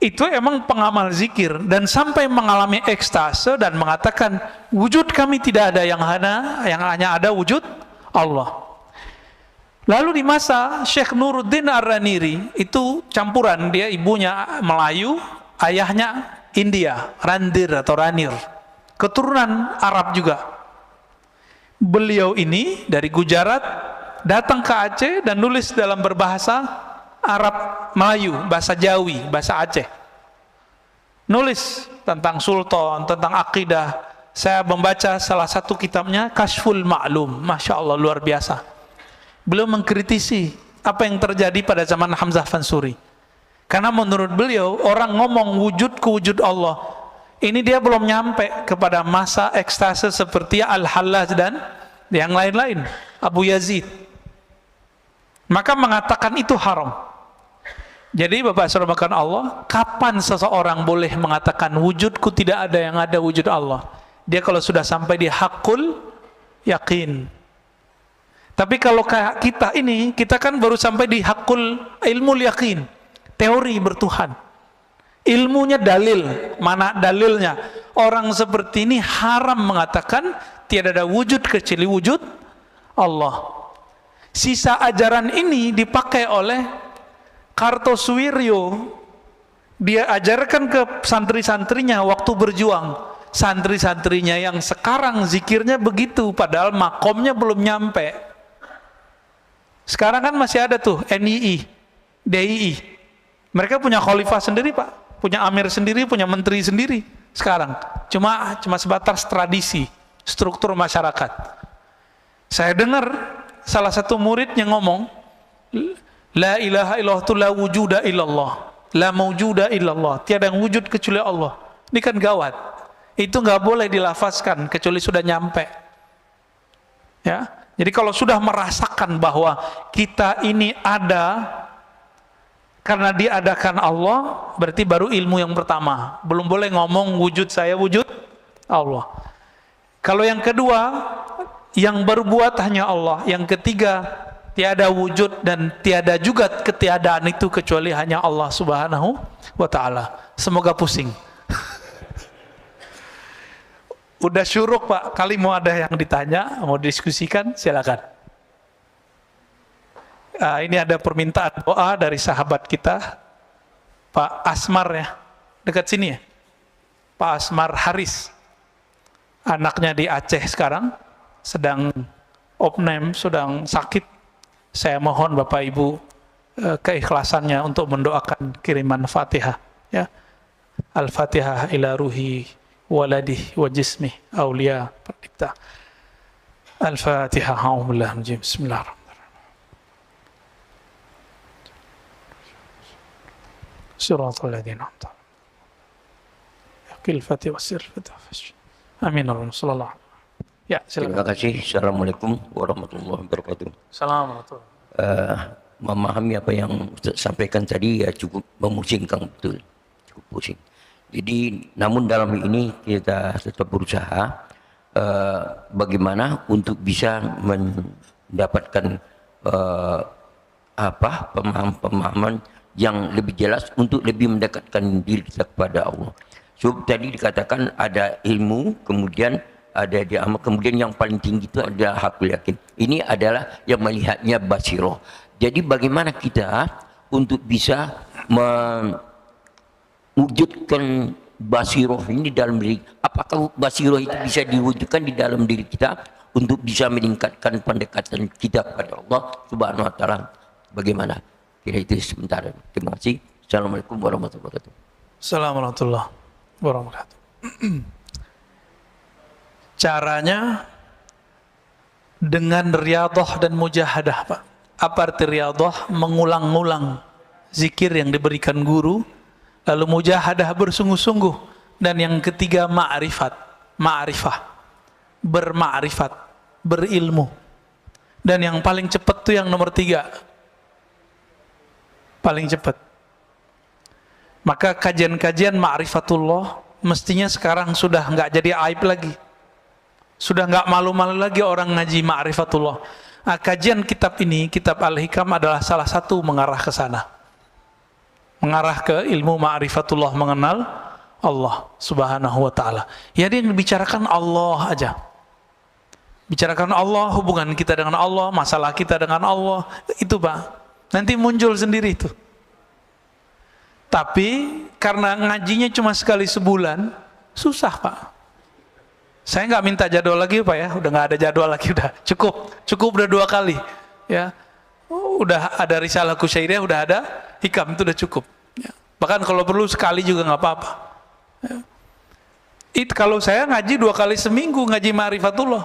Speaker 1: itu emang pengamal zikir dan sampai mengalami ekstase dan mengatakan wujud kami tidak ada, yang hanya ada wujud Allah. Lalu di masa Syekh Nuruddin Ar-Raniri, itu campuran, dia ibunya Melayu, ayahnya India, Randir atau Ranir, keturunan Arab juga. Beliau ini dari Gujarat datang ke Aceh dan nulis dalam berbahasa Arab Melayu, bahasa Jawi, bahasa Aceh. Nulis tentang sultan, tentang akidah. Saya membaca salah satu kitabnya, Kashful Ma'lum. Masya Allah, luar biasa. Beliau mengkritisi apa yang terjadi pada zaman Hamzah Fansuri. Karena menurut beliau, orang ngomong wujudku wujud Allah, ini dia belum nyampe kepada masa ekstase seperti Al-Hallaj dan yang lain-lain, Abu Yazid. Maka mengatakan itu haram. Jadi Bapak saudara Allah, kapan seseorang boleh mengatakan wujudku tidak ada, yang ada wujud Allah? Dia kalau sudah sampai di hakul yakin. Tapi kalau kayak kita ini, kita kan baru sampai di hakul ilmu yakin, teori bertuhan. Ilmunya dalil, mana dalilnya? Orang seperti ini haram mengatakan tiada ada wujud kecuali wujud Allah. Sisa ajaran ini dipakai oleh Kartosuwiryo. Dia ajarkan ke santri-santrinya waktu berjuang. Santri-santrinya yang sekarang zikirnya begitu, padahal makomnya belum nyampe. Sekarang kan masih ada tuh NII, DII. Mereka punya khalifah sendiri Pak, punya amir sendiri, punya menteri sendiri. Sekarang cuma sebatas tradisi, struktur masyarakat. Saya dengar salah satu murid yang ngomong, la ilaha illallah tu la wujuda illallah, la mawjuda illallah, tiada yang wujud kecuali Allah. Ini kan gawat. Itu nggak boleh dilafazkan kecuali sudah nyampe. Ya. Jadi kalau sudah merasakan bahwa kita ini ada karena diadakan Allah, berarti baru ilmu yang pertama. Belum boleh ngomong wujud saya wujud Allah. Kalau yang kedua, yang berbuat hanya Allah. Yang ketiga, tiada wujud dan tiada juga ketiadaan itu kecuali hanya Allah Subhanahu wa ta'ala. Semoga pusing. Udah syuruk Pak, kali mau ada yang ditanya, mau diskusikan, silakan. Ini ada permintaan doa dari sahabat kita, Pak Asmar ya, dekat sini ya, Pak Asmar Haris. Anaknya di Aceh sekarang, sedang opname, sedang sakit. Saya mohon Bapak Ibu keikhlasannya untuk mendoakan kiriman Fatihah. Ya, Al-Fatihah ila ruhi waladih wa jismih awliya perdikta. Al-Fatihah. Bismillahirrahmanirrahim. Siratal ladzina an'amta 'alaihim. Yaqil Fatih wasir Fatih. Amin sallallahu. Ya, silakan.
Speaker 2: Terima kasih. Assalamualaikum warahmatullahi wabarakatuh.
Speaker 1: Assalamualaikum.
Speaker 2: Memahami apa yang Ustaz sampaikan tadi ya cukup memusingkan, betul, cukup pusing. Jadi namun dalam ini kita tetap berusaha bagaimana untuk bisa mendapatkan pemahaman yang lebih jelas untuk lebih mendekatkan diri kita kepada Allah. So tadi dikatakan ada ilmu, kemudian ada diamal, kemudian yang paling tinggi itu ada hakul yakin. Ini adalah yang melihatnya basirah. Jadi bagaimana kita untuk bisa mewujudkan basirah ini dalam diri? Apakah basirah itu bisa diwujudkan di dalam diri kita untuk bisa meningkatkan pendekatan kita kepada Allah Subhanahu wa taala? Bagaimana? Kira itu sebentar. Terima kasih. Assalamualaikum warahmatullahi wabarakatuh.
Speaker 1: Assalamualaikum warahmatullahi wabarakatuh. Caranya dengan riyadhah dan mujahadah, Pak. Apa arti riyadhah? Mengulang-ulang zikir yang diberikan guru, lalu mujahadah bersungguh-sungguh, dan yang ketiga ma'rifah, berma'rifat, berilmu. Dan yang paling cepat tuh yang nomor 3, paling cepat. Maka kajian-kajian ma'rifatullah mestinya sekarang sudah nggak jadi aib lagi. Sudah nggak malu-malu lagi orang ngaji ma'rifatullah. Nah, kajian kitab ini, kitab Al-Hikam adalah salah satu mengarah ke sana. Mengarah ke ilmu ma'rifatullah, mengenal Allah Subhanahu wa taala. Ya, dia membicarakan Allah aja. Bicarakan Allah, hubungan kita dengan Allah, masalah kita dengan Allah, itu Pak. Nanti muncul sendiri itu. Tapi karena ngajinya cuma sekali sebulan, susah Pak. Saya nggak minta jadwal lagi Pak ya, udah nggak ada jadwal lagi, udah cukup udah 2 kali ya. Udah ada risalah Kusyairiyah, udah ada hikam, itu udah cukup ya. Bahkan kalau perlu sekali juga nggak apa-apa ya. Kalau saya ngaji 2 kali seminggu, ngaji ma'rifatullah,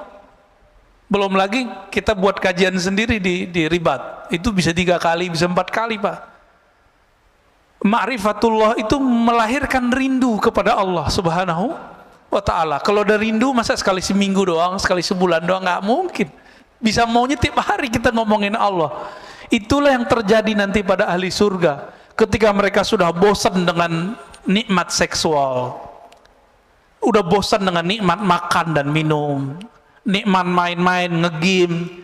Speaker 1: belum lagi kita buat kajian sendiri di Ribat, itu bisa 3 kali, bisa 4 kali Pak. Ma'rifatullah itu melahirkan rindu kepada Allah Subhanahu wa ta'ala. Kalau ada rindu, masa sekali seminggu doang, sekali sebulan doang? Nggak mungkin. Bisa maunya tiap hari kita ngomongin Allah. Itulah yang terjadi nanti pada ahli surga ketika mereka sudah bosan dengan nikmat seksual, udah bosan dengan nikmat makan dan minum, nikmat main-main, ngegame.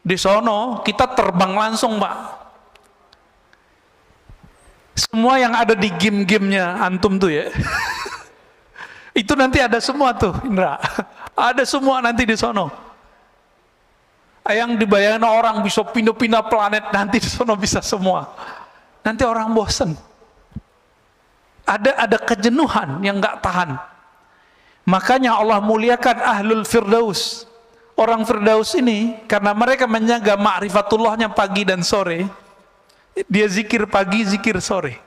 Speaker 1: Di sono kita terbang langsung Pak. Semua yang ada di game-gamenya antum tuh ya itu nanti ada semua tuh Indra, ada semua nanti di sono. Yang dibayangin orang bisa pindah-pindah planet, nanti di sono bisa semua. Nanti orang bosen, ada kejenuhan yang nggak tahan. Makanya Allah muliakan ahlul firdaus. Orang firdaus ini karena mereka menjaga ma'rifatullahnya pagi dan sore. Dia zikir pagi, zikir sore,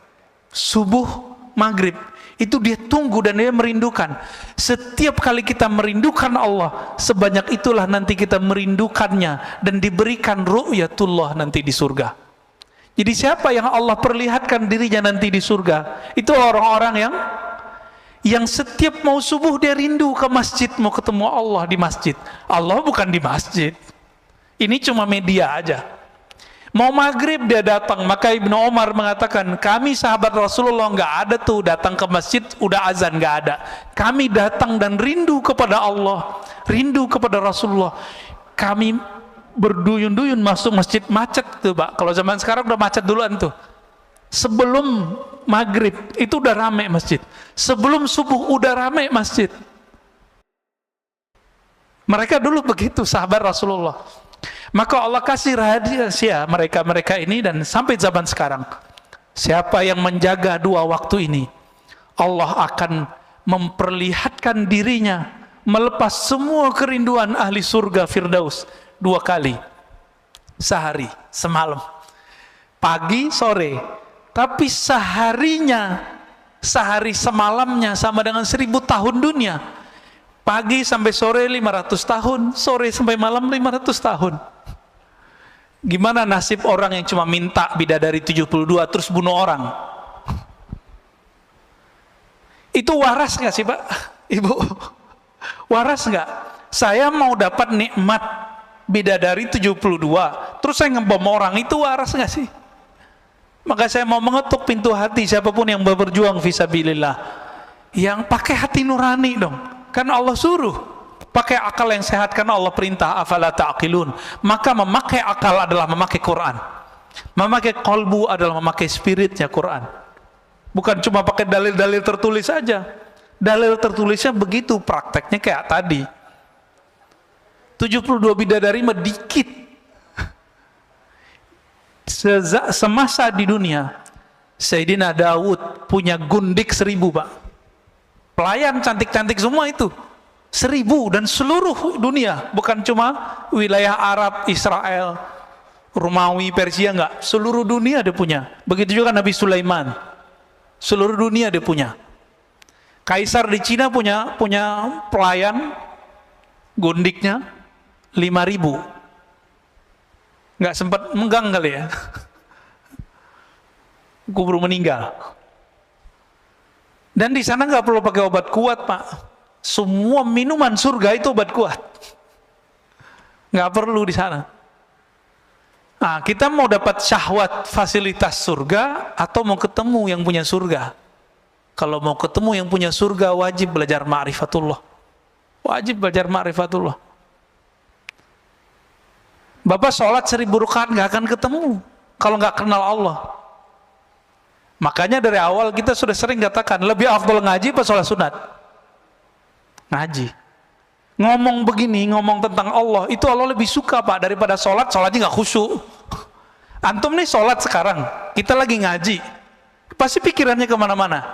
Speaker 1: subuh, maghrib. Itu dia tunggu dan dia merindukan. Setiap kali kita merindukan Allah, sebanyak itulah nanti kita merindukannya dan diberikan ru'yatullah nanti di surga. Jadi siapa yang Allah perlihatkan dirinya nanti di surga? Itu orang-orang yang setiap mau subuh dia rindu ke masjid, mau ketemu Allah di masjid. Allah bukan di masjid. Ini cuma media aja. Mau maghrib dia datang. Maka Ibnu Umar mengatakan, kami sahabat Rasulullah nggak ada tuh datang ke masjid udah azan, nggak ada. Kami datang dan rindu kepada Allah, rindu kepada Rasulullah. Kami berduyun-duyun masuk masjid, macet tuh Pak. Kalau zaman sekarang udah macet duluan tuh. Sebelum maghrib itu udah rame masjid. Sebelum subuh udah rame masjid. Mereka dulu begitu sahabat Rasulullah. Maka Allah kasih rahasia mereka ini dan sampai zaman sekarang. Siapa yang menjaga 2 waktu ini, Allah akan memperlihatkan dirinya melepas semua kerinduan ahli surga Firdaus 2 kali. Sehari, semalam. Pagi, sore. Tapi seharinya, sehari semalamnya sama dengan 1000 tahun dunia. Pagi sampai sore 500 tahun, sore sampai malam 500 tahun. Gimana nasib orang yang cuma minta bidadari 72 terus bunuh orang? Itu waras nggak sih Pak? Ibu, waras nggak? Saya mau dapat nikmat bidadari 72, terus saya ngebom orang, itu waras nggak sih? Maka saya mau mengetuk pintu hati siapapun yang berjuang fisabilillah, yang pakai hati nurani dong. Kan Allah suruh pakai akal yang sehat, karena Allah perintah afala ta'qilun. Maka memakai akal adalah memakai Quran. Memakai qalbu adalah memakai spiritnya Quran. Bukan cuma pakai dalil-dalil tertulis saja. Dalil tertulisnya begitu, prakteknya kayak tadi. 72 bidadari mah dikit. Semasa di dunia, Sayyidina Daud punya gundik 1000 Pak. Pelayan cantik-cantik semua itu. 1000, dan seluruh dunia, bukan cuma wilayah Arab, Israel, Romawi, Persia, enggak, seluruh dunia dia punya. Begitu juga Nabi Sulaiman, seluruh dunia dia punya. Kaisar di Cina punya pelayan gundiknya 5000. Enggak sempat megang kali ya. Kubur meninggal. Dan di sana enggak perlu pakai obat kuat Pak. Semua minuman surga itu obat kuat. Enggak perlu di sana. Nah, kita mau dapat syahwat fasilitas surga atau mau ketemu yang punya surga? Kalau mau ketemu yang punya surga, wajib belajar ma'rifatullah. Wajib belajar ma'rifatullah. Bapak sholat 1000 rakaat nggak akan ketemu kalau nggak kenal Allah. Makanya dari awal kita sudah sering katakan, lebih afdal ngaji apa sholat sunat? Ngaji. Ngomong begini, ngomong tentang Allah, itu Allah lebih suka Pak daripada sholatnya nggak khusyuk. Antum nih sholat sekarang, kita lagi ngaji, pasti pikirannya kemana-mana.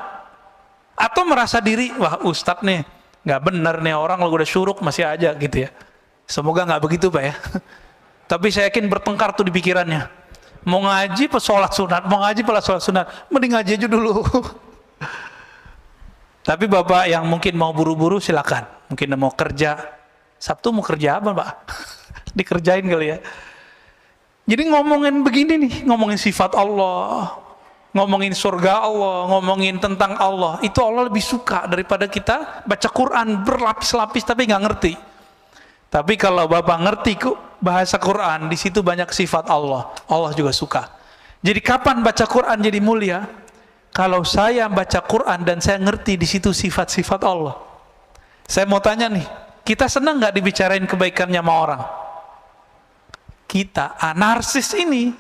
Speaker 1: Atau merasa diri, wah ustadz nih nggak benar nih, orang kalau udah syuruk masih aja gitu ya. Semoga nggak begitu Pak ya. Tapi saya yakin bertengkar tuh di pikirannya. Mau ngaji pas sholat sunat, mau ngaji pas sholat sunat, mending ngaji aja dulu. Tapi Bapak yang mungkin mau buru-buru silakan. Mungkin mau kerja, Sabtu mau kerja apa Pak? Dikerjain kali ya. Jadi ngomongin begini nih, ngomongin sifat Allah, ngomongin surga Allah, ngomongin tentang Allah, itu Allah lebih suka daripada kita baca Quran berlapis-lapis tapi nggak ngerti. Tapi kalau Bapak ngerti bahasa Quran, di situ banyak sifat Allah, Allah juga suka. Jadi kapan baca Quran jadi mulia? Kalau saya baca Quran dan saya ngerti di situ sifat-sifat Allah. Saya mau tanya nih, kita senang nggak dibicarain kebaikannya sama orang? Kita, narsis ini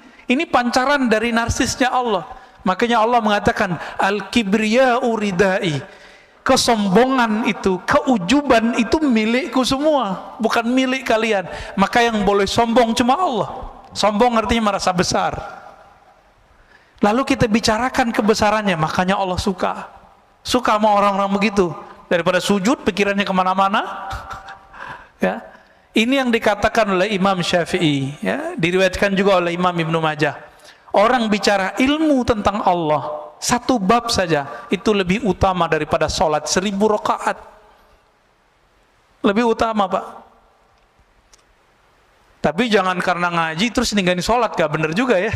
Speaker 1: pancaran dari narsisnya Allah. Makanya Allah mengatakan, al-kibriya'u ridai. Kesombongan itu, keujuban itu milikku semua, bukan milik kalian. Maka yang boleh sombong cuma Allah. Sombong artinya merasa besar. Lalu kita bicarakan kebesarannya, makanya Allah suka sama orang-orang begitu. Daripada sujud pikirannya kemana-mana. Ya, ini yang dikatakan oleh Imam Syafi'i, ya, diriwayatkan juga oleh Imam Ibnu Majah. Orang bicara ilmu tentang Allah, satu bab saja itu lebih utama daripada sholat 1000 rakaat. Lebih utama Pak. Tapi jangan karena ngaji terus ninggalin sholat, gak bener juga ya.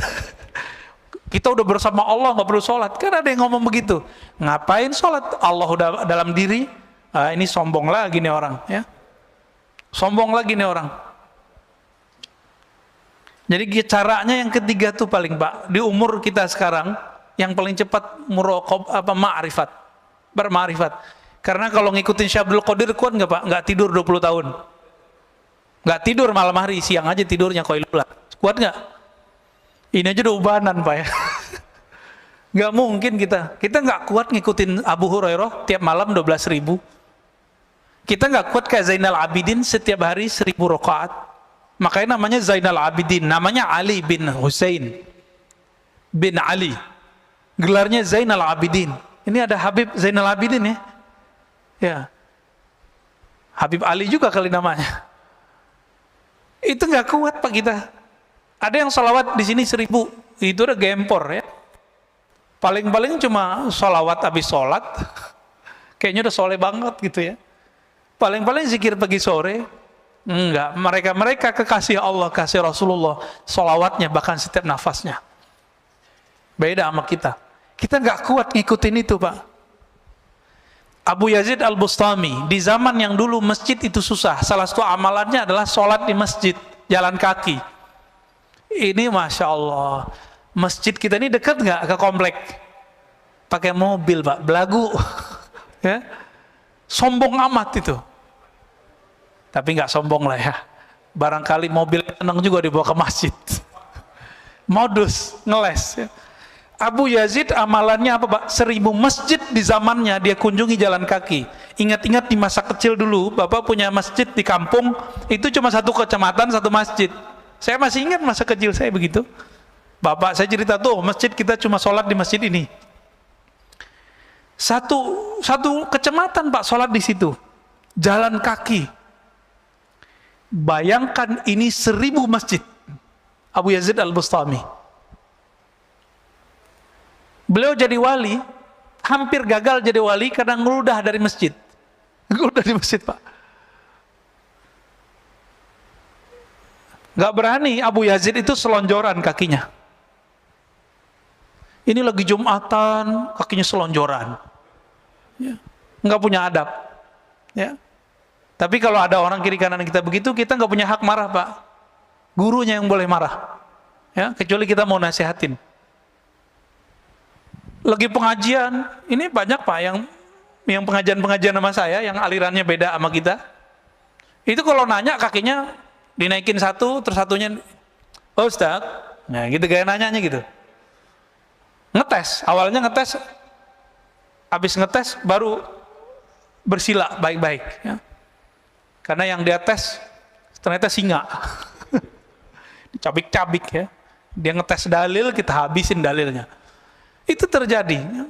Speaker 1: Kita udah bersama Allah gak perlu sholat. Kan ada yang ngomong begitu, ngapain sholat, Allah udah dalam diri. Ini sombong lagi nih orang ya. Sombong lagi nih orang. Jadi caranya yang ketiga tuh paling Pak, di umur kita sekarang yang paling cepat ma'rifat, berma'rifat. Karena kalau ngikutin Syabdul Qadir kuat nggak Pak? Nggak tidur 20 tahun. Nggak tidur malam hari, siang aja tidurnya koilula. Kuat nggak? Ini aja udah ubanan Pak ya. Nggak mungkin kita nggak kuat ngikutin Abu Hurairah tiap malam 12.000. Kita nggak kuat kayak Zainal Abidin setiap hari 1000 rakaat. Makanya namanya Zainal Abidin, namanya Ali bin Husain bin Ali. Gelarnya Zainal Abidin. Ini ada Habib Zainal Abidin ya. Ya. Habib Ali juga kali namanya. Itu nggak kuat Pak kita. Ada yang sholawat di sini 1000, itu udah gempor ya. Paling-paling cuma sholawat habis sholat. Kayaknya udah soleh banget gitu ya. Paling-paling zikir pagi sore. Enggak, mereka kekasih Allah, kasih Rasulullah, sholawatnya bahkan setiap nafasnya. Beda sama kita. Kita nggak kuat ngikutin itu Pak. Abu Yazid Al-Bustami, di zaman yang dulu masjid itu susah, salah satu amalannya adalah sholat di masjid, jalan kaki. Ini Masya Allah, masjid kita ini dekat nggak ke komplek? Pakai mobil Pak, belagu. Ya, sombong amat itu. Tapi nggak sombong lah ya, barangkali mobil tenang juga dibawa ke masjid. Modus, ngeles ya. Abu Yazid amalannya apa Pak? 1000 masjid di zamannya dia kunjungi jalan kaki. Ingat-ingat di masa kecil dulu, Bapak punya masjid di kampung, itu cuma satu kecamatan, satu masjid. Saya masih ingat masa kecil saya begitu. Bapak saya cerita tuh, masjid kita cuma sholat di masjid ini. Satu kecamatan Pak sholat di situ. Jalan kaki. Bayangkan ini 1000 masjid. Abu Yazid Al-Bustami. Beliau jadi wali, hampir gagal jadi wali karena ngeludah dari masjid. Ngeludah di masjid Pak. Gak berani Abu Yazid itu selonjoran kakinya. Ini lagi Jumatan, kakinya selonjoran. Ya. Nggak punya adab. Ya. Tapi kalau ada orang kiri kanan kita begitu, kita nggak punya hak marah Pak. Gurunya yang boleh marah. Ya, kecuali kita mau nasihatin. Lagi pengajian, ini banyak Pak yang pengajian-pengajian sama saya, yang alirannya beda sama kita. Itu kalau nanya kakinya dinaikin satu, terus satunya, oh Ustaz, nah gitu gaya nanyanya gitu. Ngetes, awalnya ngetes, habis ngetes baru bersila baik-baik. Ya. Karena yang dia tes ternyata singa, dicabik-cabik ya. Dia ngetes dalil, kita habisin dalilnya. Itu terjadi.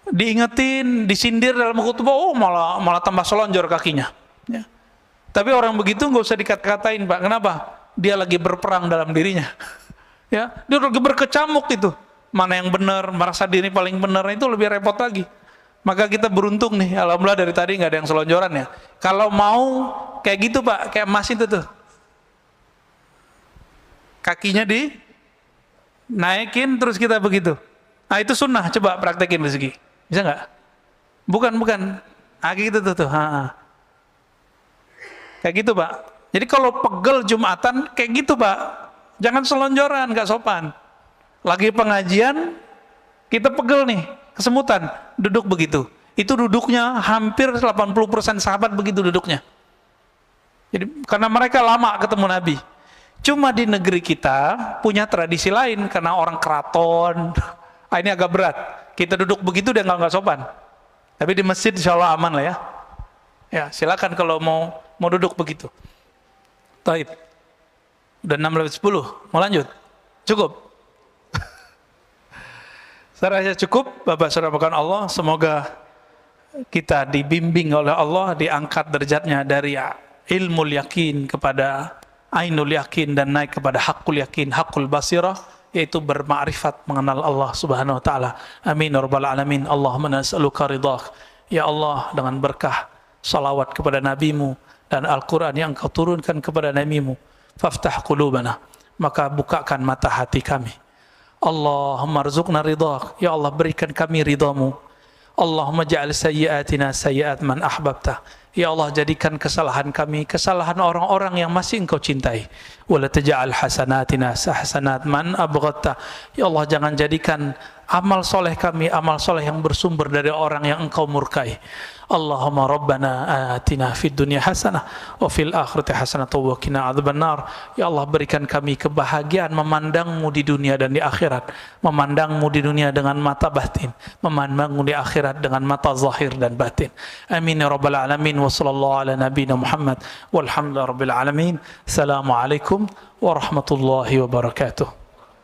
Speaker 1: Diingetin, disindir dalam khutbah, oh malah tambah selonjor kakinya. Ya. Tapi orang begitu nggak usah dikata-katain Pak. Kenapa? Dia lagi berperang dalam dirinya. Ya, dia lagi berkecamuk itu. Mana yang benar, merasa diri paling benar, itu lebih repot lagi. Maka kita beruntung nih, alhamdulillah dari tadi nggak ada yang selonjoran ya. Kalau mau kayak gitu Pak, kayak emas itu tuh. Kakinya naikin terus kita begitu. Nah itu sunnah, coba praktekin rezeki. Bisa nggak? Bukan. Gitu tuh. Kayak gitu Pak. Jadi kalau pegel Jumatan kayak gitu Pak. Jangan selonjoran, nggak sopan. Lagi pengajian kita pegel nih, kesemutan, duduk begitu. Itu duduknya hampir 80% sahabat begitu duduknya. Jadi karena mereka lama ketemu Nabi. Cuma di negeri kita punya tradisi lain karena orang keraton. Ini agak berat. Kita duduk begitu dia nggak sopan. Tapi di masjid insya Allah aman lah ya. Ya silakan kalau mau duduk begitu. Taib. Udah 6:10. Mau lanjut? Cukup. Saya rasa cukup. Bapak saudara Allah, semoga kita dibimbing oleh Allah, diangkat derajatnya dari ilmu yakin kepada ainul yakin dan naik kepada hakul yakin, hakul basirah, yaitu bermakrifat mengenal Allah Subhanahu wa taala. Amin ya rabbal alamin. Allahumma nas'aluka ridhak. Ya Allah, dengan berkah salawat kepada nabimu dan Al-Qur'an yang Engkau turunkan kepada nabimu, faftah qulubana, maka bukakan mata hati kami. Allahumma rzuqna ridhak. Ya Allah, berikan kami ridhamu. Allahumma ja'al sayyiatina sayyiat man ahbabta. Ya Allah, jadikan kesalahan kami kesalahan orang-orang yang masih Engkau cintai. Wala taj'al hasanatina hasanat man abghadta. Ya Allah, jangan jadikan amal soleh kami amal soleh yang bersumber dari orang yang Engkau murkai. Allahumma rabbana atina fid dunya hasanah wa fil akhirati hasanah wa qina adzabannar. Ya Allah, berikan kami kebahagiaan memandangmu di dunia dan di akhirat, memandangmu di dunia dengan mata batin, memandangmu di akhirat dengan mata zahir dan batin. Amin ya rabbal alamin. Wa sallallahu ala nabiyina Muhammad walhamdulillahi rabbil alamin. Assalamualaikum warahmatullahi wabarakatuh.